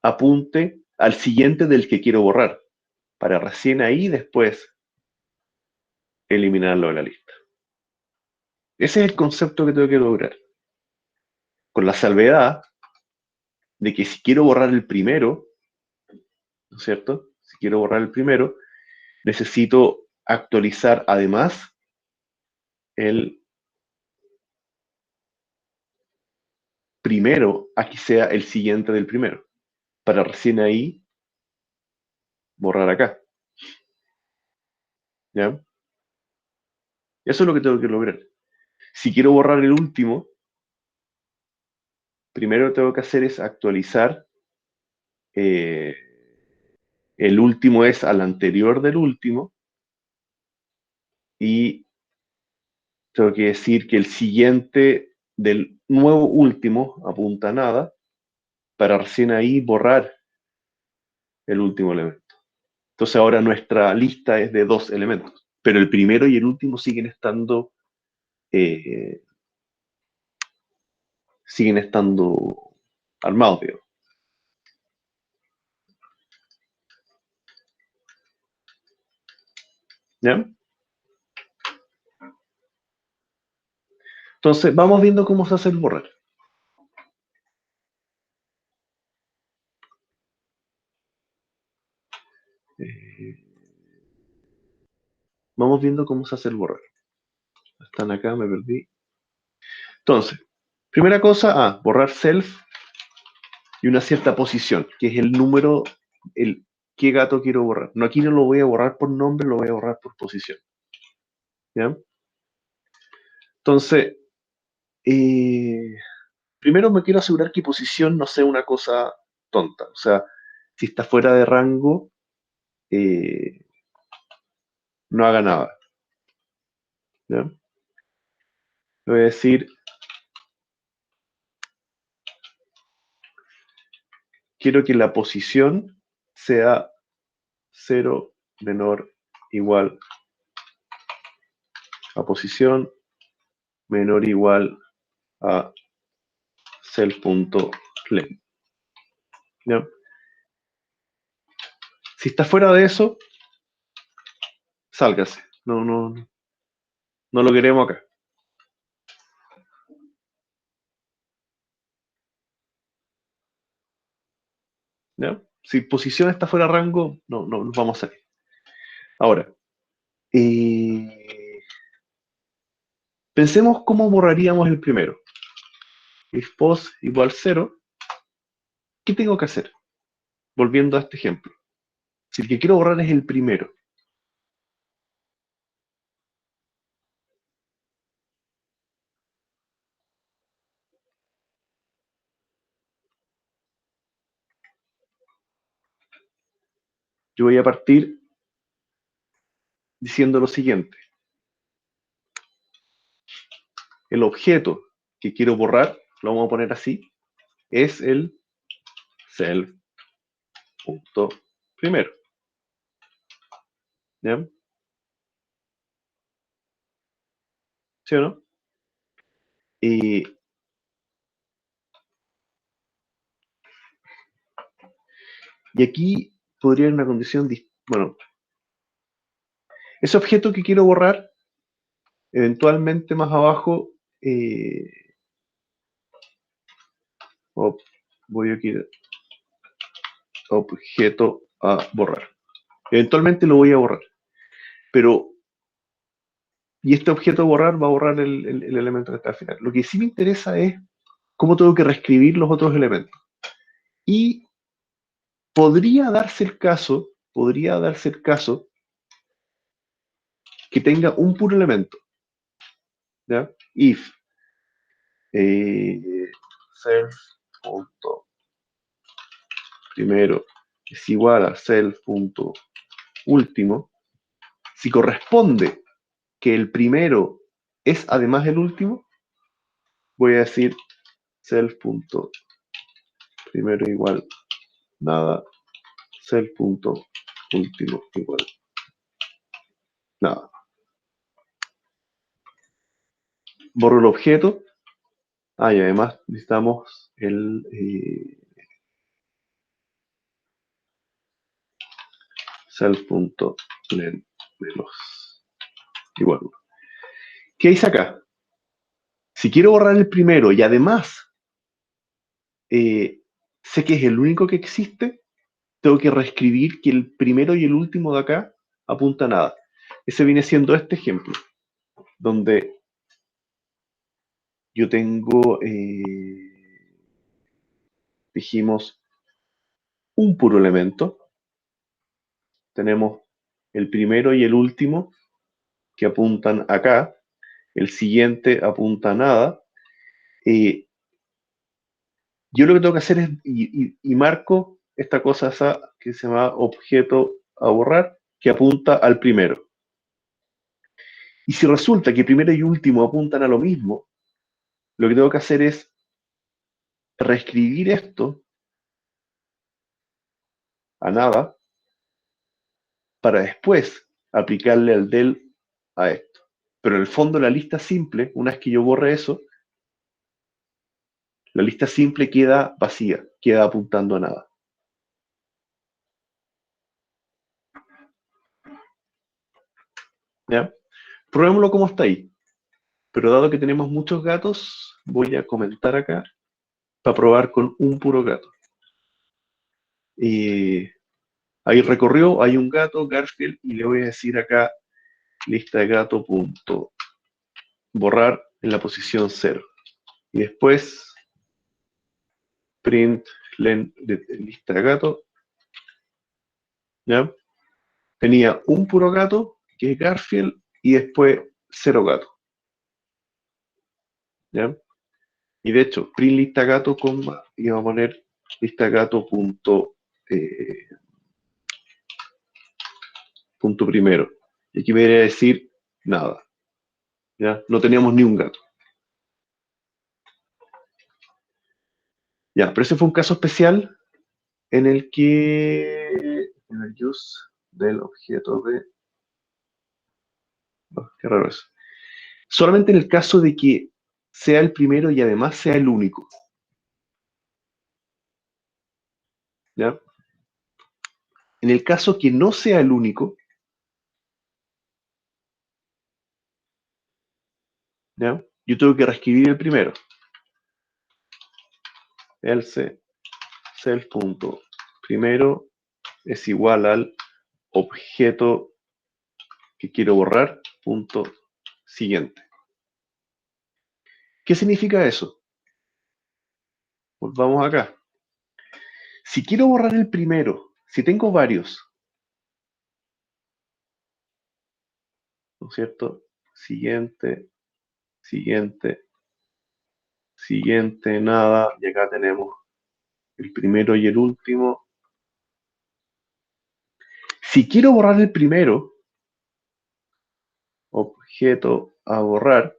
apunte al siguiente del que quiero borrar, para recién ahí después eliminarlo de la lista. Ese es el concepto que tengo que lograr. Con la salvedad de que si quiero borrar el primero, ¿no es cierto? Si quiero borrar el primero, necesito actualizar además el primero a que sea el siguiente del primero, para recién ahí borrar acá. ¿Ya? Eso es lo que tengo que lograr. Si quiero borrar el último, primero lo que tengo que hacer es actualizar el último es al anterior del último y tengo que decir que el siguiente del nuevo último apunta a nada para recién ahí borrar el último elemento. Entonces ahora nuestra lista es de 2 elementos, pero el primero y el último eh, siguen estando armados, digamos. ¿Ya? Entonces vamos viendo cómo se hace el borrar. Vamos viendo cómo se hace el borrar. Están acá, me perdí. Entonces, primera cosa, borrar self y una cierta posición, que es el número, qué gato quiero borrar. No, aquí no lo voy a borrar por nombre, lo voy a borrar por posición. ¿Ya? Entonces, primero me quiero asegurar que posición no sea una cosa tonta. O sea, si está fuera de rango, no haga nada. ¿Ya? Le voy a decir, quiero que la posición sea 0 menor igual a posición menor igual a self.len. ¿Ya? Si está fuera de eso, sálgase. No lo queremos acá. ¿Ya? Si posición está fuera de rango, no nos vamos a salir. Ahora, pensemos cómo borraríamos el primero. If pos igual 0, ¿qué tengo que hacer? Volviendo a este ejemplo. Si el que quiero borrar es el primero, yo voy a partir diciendo lo siguiente. El objeto que quiero borrar, lo vamos a poner así, es el self.primero. ¿Ya? ¿Sí o no? Y aquí podría haber una condición, bueno, ese objeto que quiero borrar, eventualmente más abajo, voy a quitar objeto a borrar. Eventualmente lo voy a borrar, pero, y este objeto a borrar va a borrar el elemento que está al final. Lo que sí me interesa es cómo tengo que reescribir los otros elementos. Y podría darse el caso que tenga un puro elemento. ¿Ya? If self.primero es igual a self.último, si corresponde que el primero es además el último, voy a decir self.primero igual nada, self.último igual nada. Borro el objeto. Y además necesitamos el self.len menos igual 1. ¿Qué hice acá? Si quiero borrar el primero y además sé que es el único que existe, tengo que reescribir que el primero y el último de acá apunta a nada. Ese viene siendo este ejemplo, donde yo tengo, dijimos, un puro elemento. Tenemos el primero y el último que apuntan acá. El siguiente apunta a nada. Yo lo que tengo que hacer es, y marco esta cosa que se llama objeto a borrar, que apunta al primero. Y si resulta que primero y último apuntan a lo mismo, lo que tengo que hacer es reescribir esto a nada para después aplicarle al del a esto. Pero en el fondo la lista simple, una vez que yo borre eso, la lista simple queda vacía, queda apuntando a nada. ¿Ya? Probémoslo como está ahí. Pero dado que tenemos muchos gatos, voy a comentar acá para probar con un puro gato. Ahí recorrió, hay un gato, Garfield, y le voy a decir acá lista de gato punto borrar en la posición 0. Y después print len de lista de gato, ¿ya? Tenía un puro gato, que es Garfield, y después 0 gatos, ¿ya? Y de hecho, print lista gato, coma, y vamos a poner lista gato punto primero. Y aquí me debería decir nada, ¿ya? No teníamos ni un gato. Ya, pero ese fue un caso especial en el que en el use del objeto de... Oh, qué raro eso. Solamente en el caso de que sea el primero y además sea el único. ¿Ya? En el caso que no sea el único, ¿ya? Yo tengo que reescribir el primero. Else self.primero es igual al objeto que quiero borrar, punto siguiente. ¿Qué significa eso? Pues vamos acá. Si quiero borrar el primero, si tengo varios, ¿no es cierto? Siguiente, siguiente, siguiente, nada, y acá tenemos el primero y el último. Si quiero borrar el primero, objeto a borrar,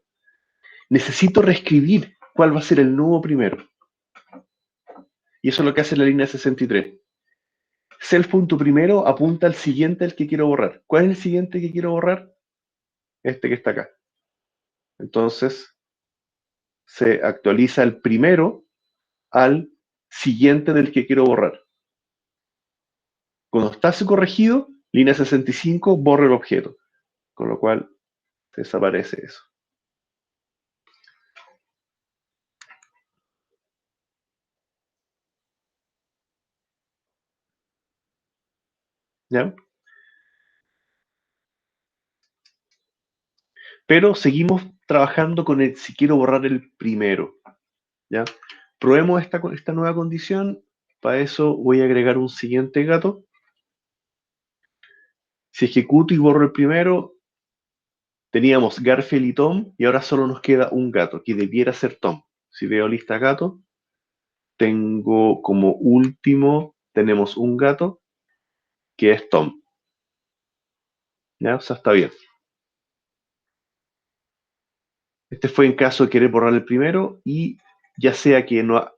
necesito reescribir cuál va a ser el nuevo primero. Y eso es lo que hace la línea 63. Self.primero apunta al siguiente al que quiero borrar. ¿Cuál es el siguiente que quiero borrar? Este que está acá. Entonces, se actualiza el primero al siguiente del que quiero borrar. Cuando está corregido, línea 65 borra el objeto. Con lo cual, desaparece eso. ¿Ya? Pero seguimos trabajando con el si quiero borrar el primero. ¿Ya? Probemos esta nueva condición. Para eso voy a agregar un siguiente gato. Si ejecuto y borro el primero, teníamos Garfield y Tom, y ahora solo nos queda un gato, que debiera ser Tom. Si veo lista gato, tengo como último, tenemos un gato, que es Tom. ¿Ya? O sea, está bien. Este fue en caso de querer borrar el primero, y ya sea que no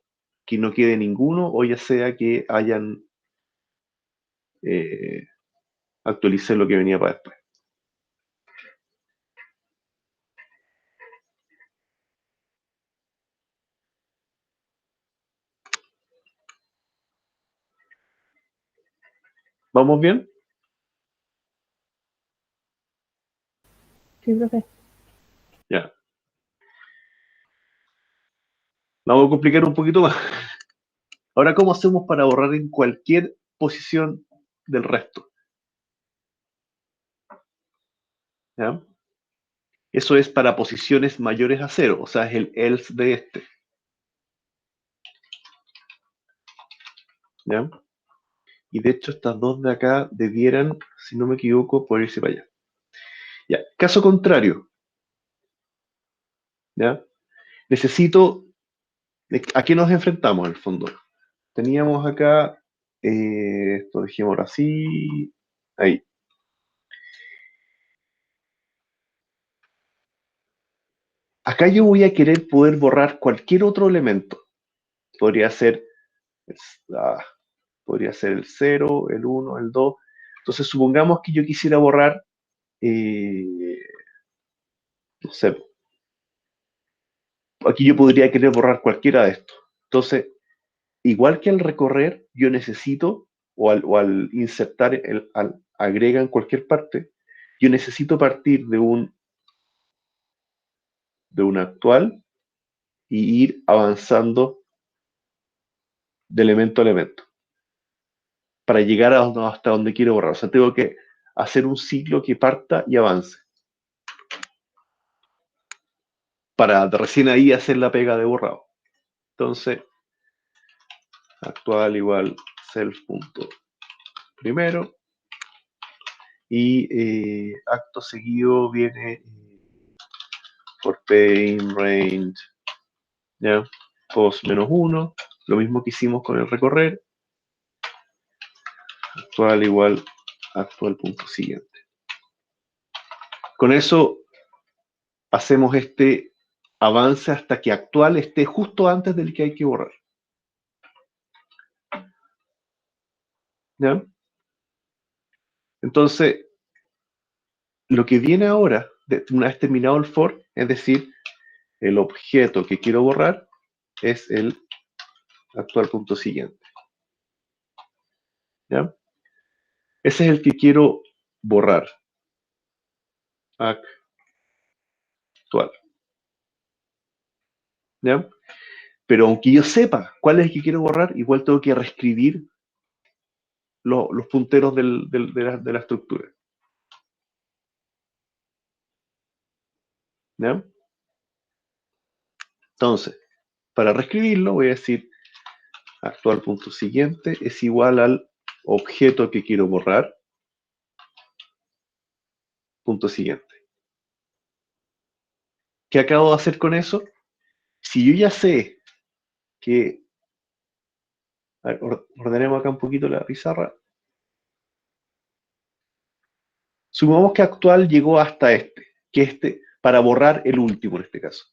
quede ninguno, o ya sea que hayan actualicé lo que venía para después. ¿Vamos bien? Sí, profe. Ya. Vamos a complicar un poquito más. Ahora, ¿cómo hacemos para borrar en cualquier posición del resto? ¿Ya? Eso es para posiciones mayores a 0, o sea, es el else de este. ¿Ya? Y de hecho, estas dos de acá debieran, si no me equivoco, poder irse para allá. Ya. Caso contrario. ¿Ya? Necesito... ¿A qué nos enfrentamos, en el fondo? Teníamos acá... esto dejémoslo así... Ahí. Acá yo voy a querer poder borrar cualquier otro elemento. Podría ser, ah, podría ser el 0, el 1, el 2. Entonces, supongamos que yo quisiera borrar, no sé, aquí yo podría querer borrar cualquiera de estos. Entonces, igual que al recorrer, yo necesito, o al insertar, al agrega en cualquier parte, yo necesito partir de un actual y ir avanzando de elemento a elemento para llegar hasta donde quiero borrar. O sea, tengo que hacer un ciclo que parta y avance, para recién ahí hacer la pega de borrado. Entonces, actual igual self.primero. Y acto seguido viene for pain, range, ¿ya? Post -1, lo mismo que hicimos con el recorrer, actual igual actual punto siguiente. Con eso hacemos este avance hasta que actual esté justo antes del que hay que borrar. ¿Ya? Entonces, lo que viene ahora, una vez terminado el for, es decir, el objeto que quiero borrar es el actual punto siguiente. ¿Ya? Ese es el que quiero borrar. Actual. ¿Ya? Pero aunque yo sepa cuál es el que quiero borrar, igual tengo que reescribir los punteros de la estructura. ¿Ya? Entonces, para reescribirlo voy a decir actual punto siguiente es igual al objeto que quiero borrar, punto siguiente. ¿Qué acabo de hacer con eso? Si yo ya sé que... A ver, ordenemos acá un poquito la pizarra. Supongamos que actual llegó hasta este, para borrar el último en este caso.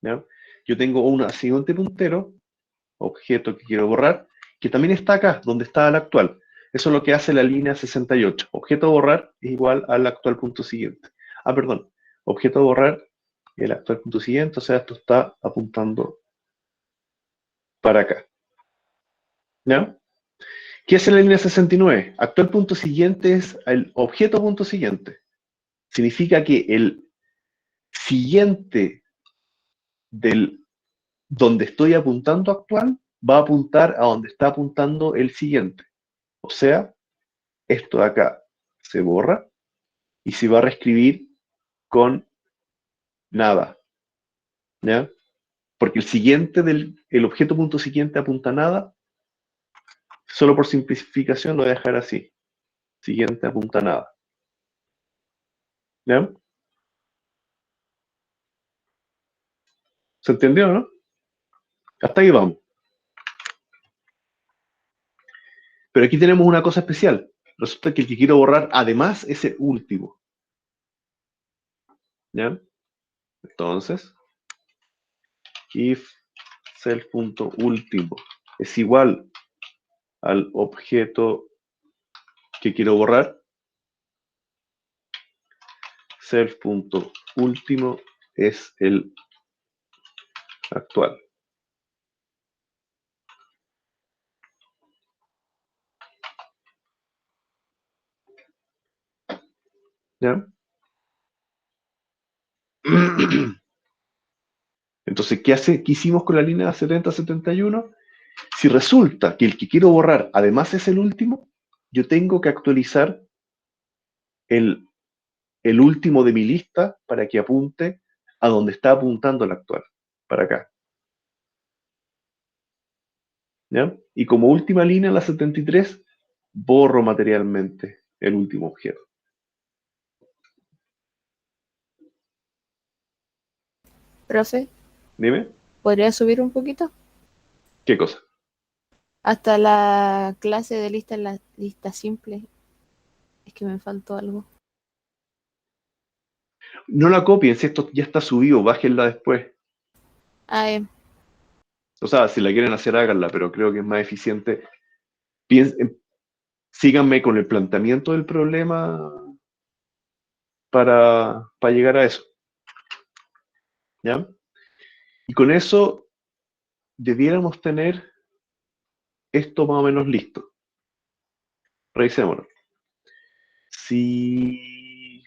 ¿Ya? Yo tengo un siguiente puntero, objeto que quiero borrar, que también está acá, donde está el actual. Eso es lo que hace la línea 68. Objeto borrar es igual al actual punto siguiente. Ah, perdón. Objeto borrar el actual punto siguiente, o sea, esto está apuntando para acá. ¿Ya? ¿Qué es la línea 69? Actual punto siguiente es el objeto punto siguiente. Significa que el siguiente del donde estoy apuntando actual va a apuntar a donde está apuntando el siguiente. O sea, esto de acá se borra y se va a reescribir con nada. ¿Ya? Porque el siguiente el objeto punto siguiente apunta a nada. Solo por simplificación lo voy a dejar así. Siguiente apunta a nada. ¿Ya? ¿Se entendió, no? Hasta ahí vamos. Pero aquí tenemos una cosa especial. Resulta que el que quiero borrar además es el último. ¿Ya? Entonces, if self.último es igual al objeto que quiero borrar, self.último es el actual. ¿Ya? Entonces, ¿qué hicimos con la línea 70-71? Si resulta que el que quiero borrar además es el último, yo tengo que actualizar el último de mi lista para que apunte a donde está apuntando el actual, para acá. ¿Ya? Y como última línea, la 73, borro materialmente el último objeto. Profe, Dime, ¿podría subir un poquito? ¿qué cosa? Hasta la clase de la lista simple. Es que me faltó algo. No la copien, si esto ya está subido, bájenla después. Ah, O sea, si la quieren hacer, háganla, pero creo que es más eficiente. Síganme con el planteamiento del problema para llegar a eso. ¿Ya? Y con eso debiéramos tener esto más o menos listo. Revisémoslo. Si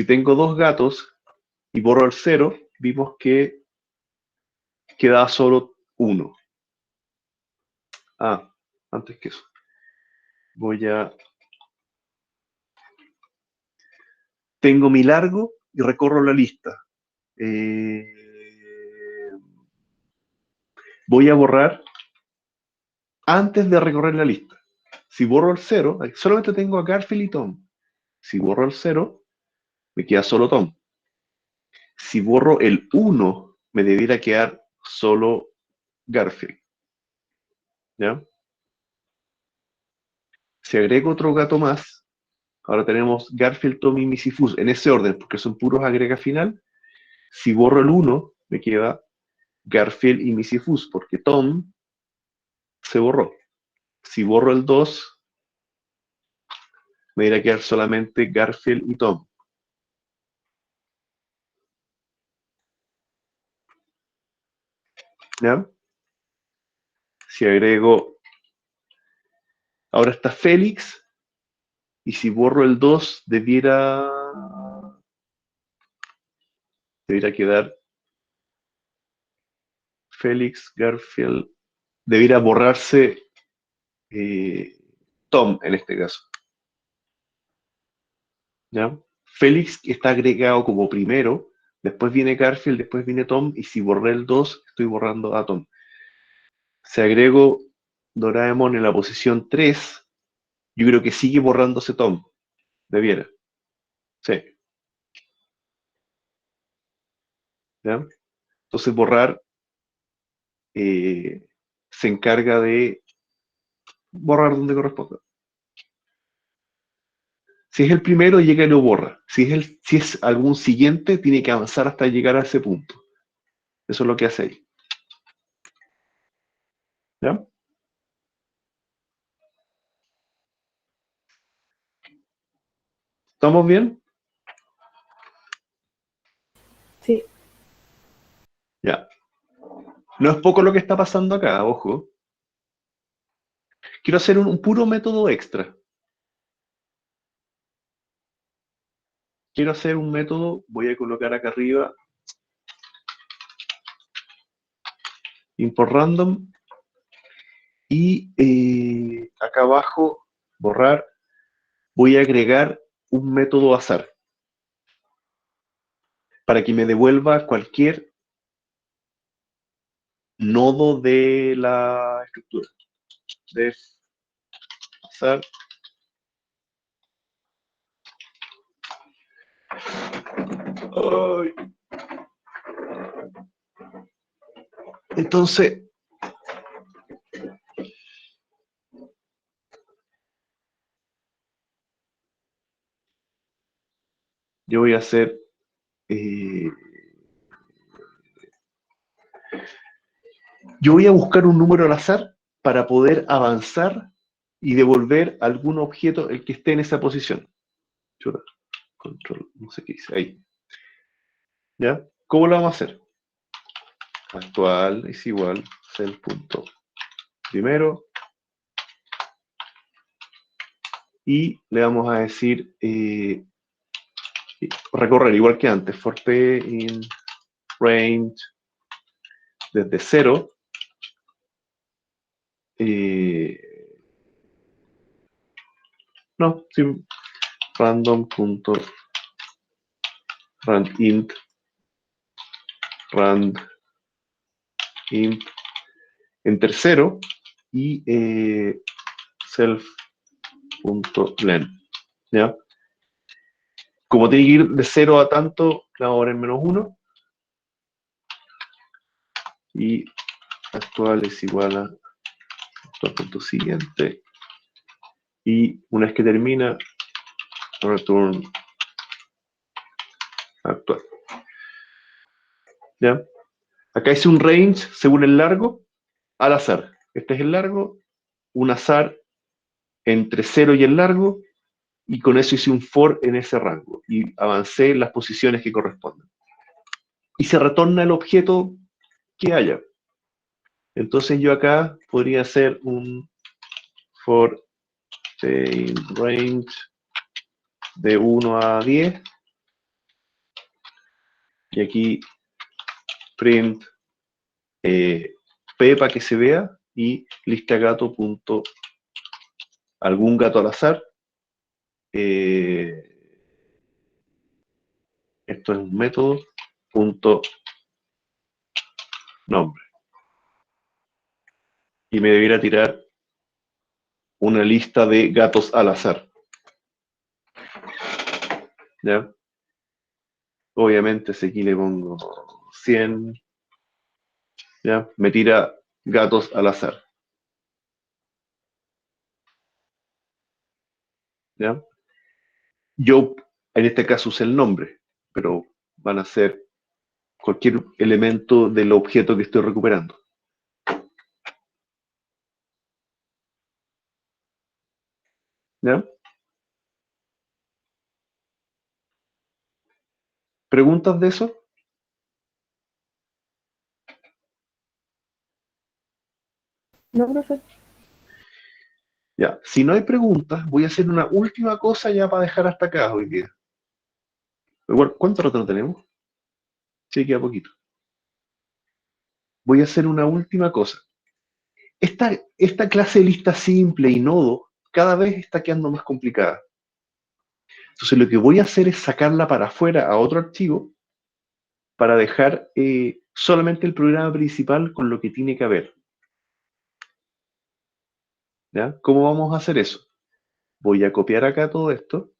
tengo dos gatos y borro el 0, vimos que queda solo 1. Ah, antes que eso. Tengo mi largo y recorro la lista. voy a borrar antes de recorrer la lista. Si borro el 0, solamente tengo a Garfield y Tom. Si borro el 0, me queda solo Tom. Si borro el 1, me debiera quedar solo Garfield. ¿Ya? Si agrego otro gato más, ahora tenemos Garfield, Tom y Misifus, en ese orden, porque son puros agrega final. Si borro el 1, me queda Garfield y Misifus, porque Tom se borró. Si borro el 2, me irá a quedar solamente Garfield y Tom. ¿Ya? Si agrego, ahora está Félix, y si borro el 2, debiera quedar Félix, Garfield, debiera borrarse Tom en este caso. ¿Ya? Félix está agregado como primero, después viene Garfield, después viene Tom, y si borré el 2, estoy borrando a Tom. Si agrego Doraemon en la posición 3, yo creo que sigue borrándose Tom. Debiera. Sí. ¿Ya? Entonces borrar se encarga de borrar donde corresponda. Si es el primero, llega y lo borra. Si es algún siguiente, tiene que avanzar hasta llegar a ese punto. Eso es lo que hace ahí. ¿Ya? ¿Estamos bien? Sí, Ya. No es poco lo que está pasando acá, ojo. Quiero hacer un puro método extra. Quiero hacer un método, voy a colocar acá arriba import random y acá abajo borrar, voy a agregar un método azar para que me devuelva cualquier nodo de la estructura. Def azar. Ay. Entonces, yo voy a hacer yo voy a buscar un número al azar para poder avanzar y devolver algún objeto el que esté en esa posición. Chuta, control, no sé qué dice ahí. ¿Ya? ¿Cómo lo vamos a hacer? Actual es igual cell punto primero y le vamos a decir recorrer igual que antes, for p in range desde 0 no, sí, random.randint rand int en tercero y self.len. ¿Ya? Como tiene que ir de 0 a tanto, le vamos a poner -1 y actual es igual a actual.siguiente y una vez que termina return actual. ¿Ya? Acá hice un range según el largo al azar. Este es el largo, un azar entre 0 y el largo, y con eso hice un for en ese rango y avancé en las posiciones que corresponden. Y se retorna el objeto que haya. Entonces yo acá podría hacer un for in range de 1 a 10 y aquí print p para que se vea y lista gato punto algún gato al azar. Esto es un método punto nombre. y me debiera tirar una lista de gatos al azar. ¿Ya? Obviamente, si aquí le pongo 100, ¿ya? Me tira gatos al azar. ¿Ya? Yo, en este caso, usé el nombre, pero van a ser cualquier elemento del objeto que estoy recuperando. ¿Ya? ¿Preguntas de eso? No, profe. Ya. Si no hay preguntas, voy a hacer una última cosa ya para dejar hasta acá hoy día. Igual, ¿cuánto rato tenemos? Sí, queda poquito. Voy a hacer una última cosa. Esta clase de lista simple y nodo cada vez está quedando más complicada. Entonces lo que voy a hacer es sacarla para afuera a otro archivo para dejar solamente el programa principal con lo que tiene que haber. ¿Ya? ¿Cómo vamos a hacer eso? Voy a copiar acá todo esto,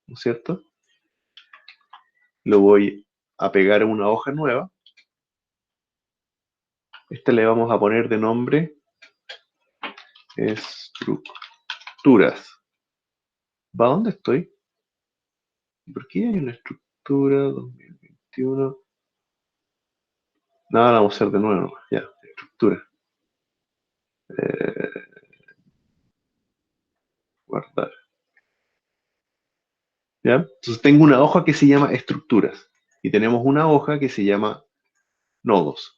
¿no es cierto? Lo voy a pegar en una hoja nueva. Este le vamos a poner de nombre estructuras. ¿Va dónde estoy? ¿Por qué hay una estructura 2021? Nada, la vamos a hacer de nuevo. Ya, estructura. Guardar. ¿Ya? Entonces tengo una hoja que se llama estructuras y tenemos una hoja que se llama nodos.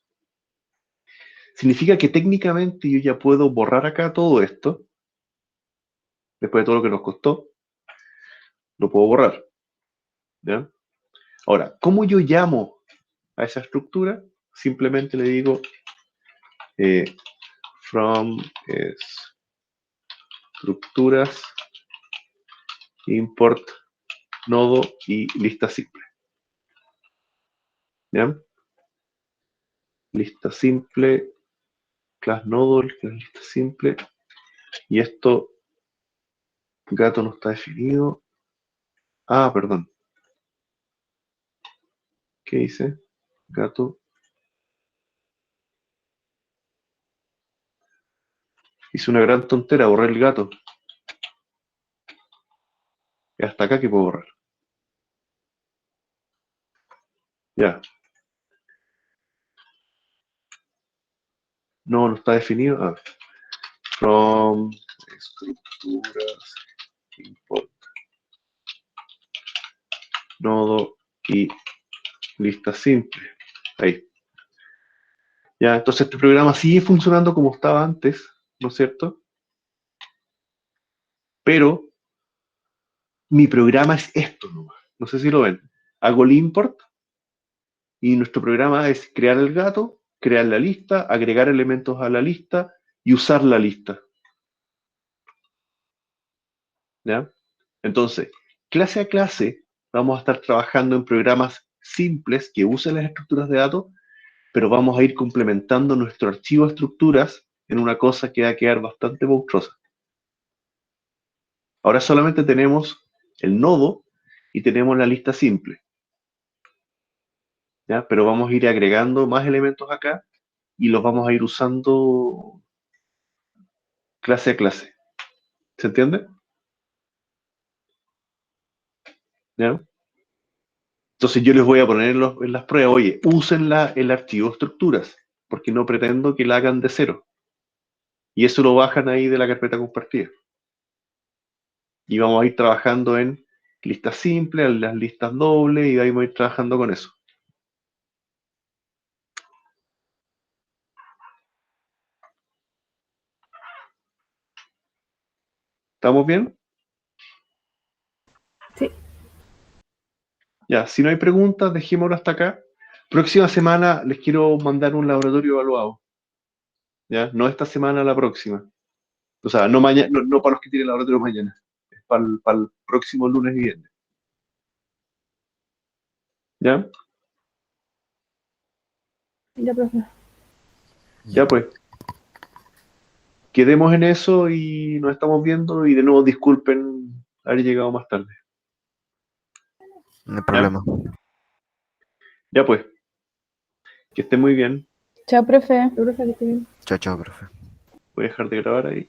Significa que técnicamente yo ya puedo borrar acá todo esto, después de todo lo que nos costó, lo puedo borrar. ¿Ya? Ahora, ¿cómo yo llamo a esa estructura? Simplemente le digo from estructuras import nodo y lista simple. ¿Ya? Lista simple, class nodo, class lista simple. Y esto, gato no está definido. Ah, perdón. ¿Qué hice? Gato. Hice una gran tontera, borré el gato. Y hasta acá que puedo borrar. Ya. No, no está definido. Ah. From estructuras import nodo y lista simple. Ahí. Ya, entonces este programa sigue funcionando como estaba antes, ¿no es cierto? Pero mi programa es esto nomás. No sé si lo ven. Hago el import y nuestro programa es crear el gato, crear la lista, agregar elementos a la lista y usar la lista. ¿Ya? Entonces, clase a clase, vamos a estar trabajando en programas simples que usen las estructuras de datos, pero vamos a ir complementando nuestro archivo de estructuras en una cosa que va a quedar bastante monstruosa. Ahora solamente tenemos el nodo y tenemos la lista simple. ¿Ya? Pero vamos a ir agregando más elementos acá y los vamos a ir usando clase a clase. ¿Se entiende? ¿Ya? Entonces yo les voy a poner en las pruebas, oye, usen el archivo estructuras, porque no pretendo que la hagan de cero. Y eso lo bajan ahí de la carpeta compartida. Y vamos a ir trabajando en listas simples, en las listas dobles, y ahí vamos a ir trabajando con eso. ¿Estamos bien? Sí. Ya, si no hay preguntas, dejémoslo hasta acá. Próxima semana les quiero mandar un laboratorio evaluado. ¿Ya? No esta semana, la próxima. O sea, no mañana, no para los que tienen laboratorio mañana. Es para el próximo lunes y viernes. ¿Ya? Ya, profe. Ya pues. Quedemos en eso y nos estamos viendo y de nuevo disculpen haber llegado más tarde. No hay problema. Ya pues. Que esté muy bien. Chao, profe. Profe, que esté bien. Chao, chao, profe. Voy a dejar de grabar ahí.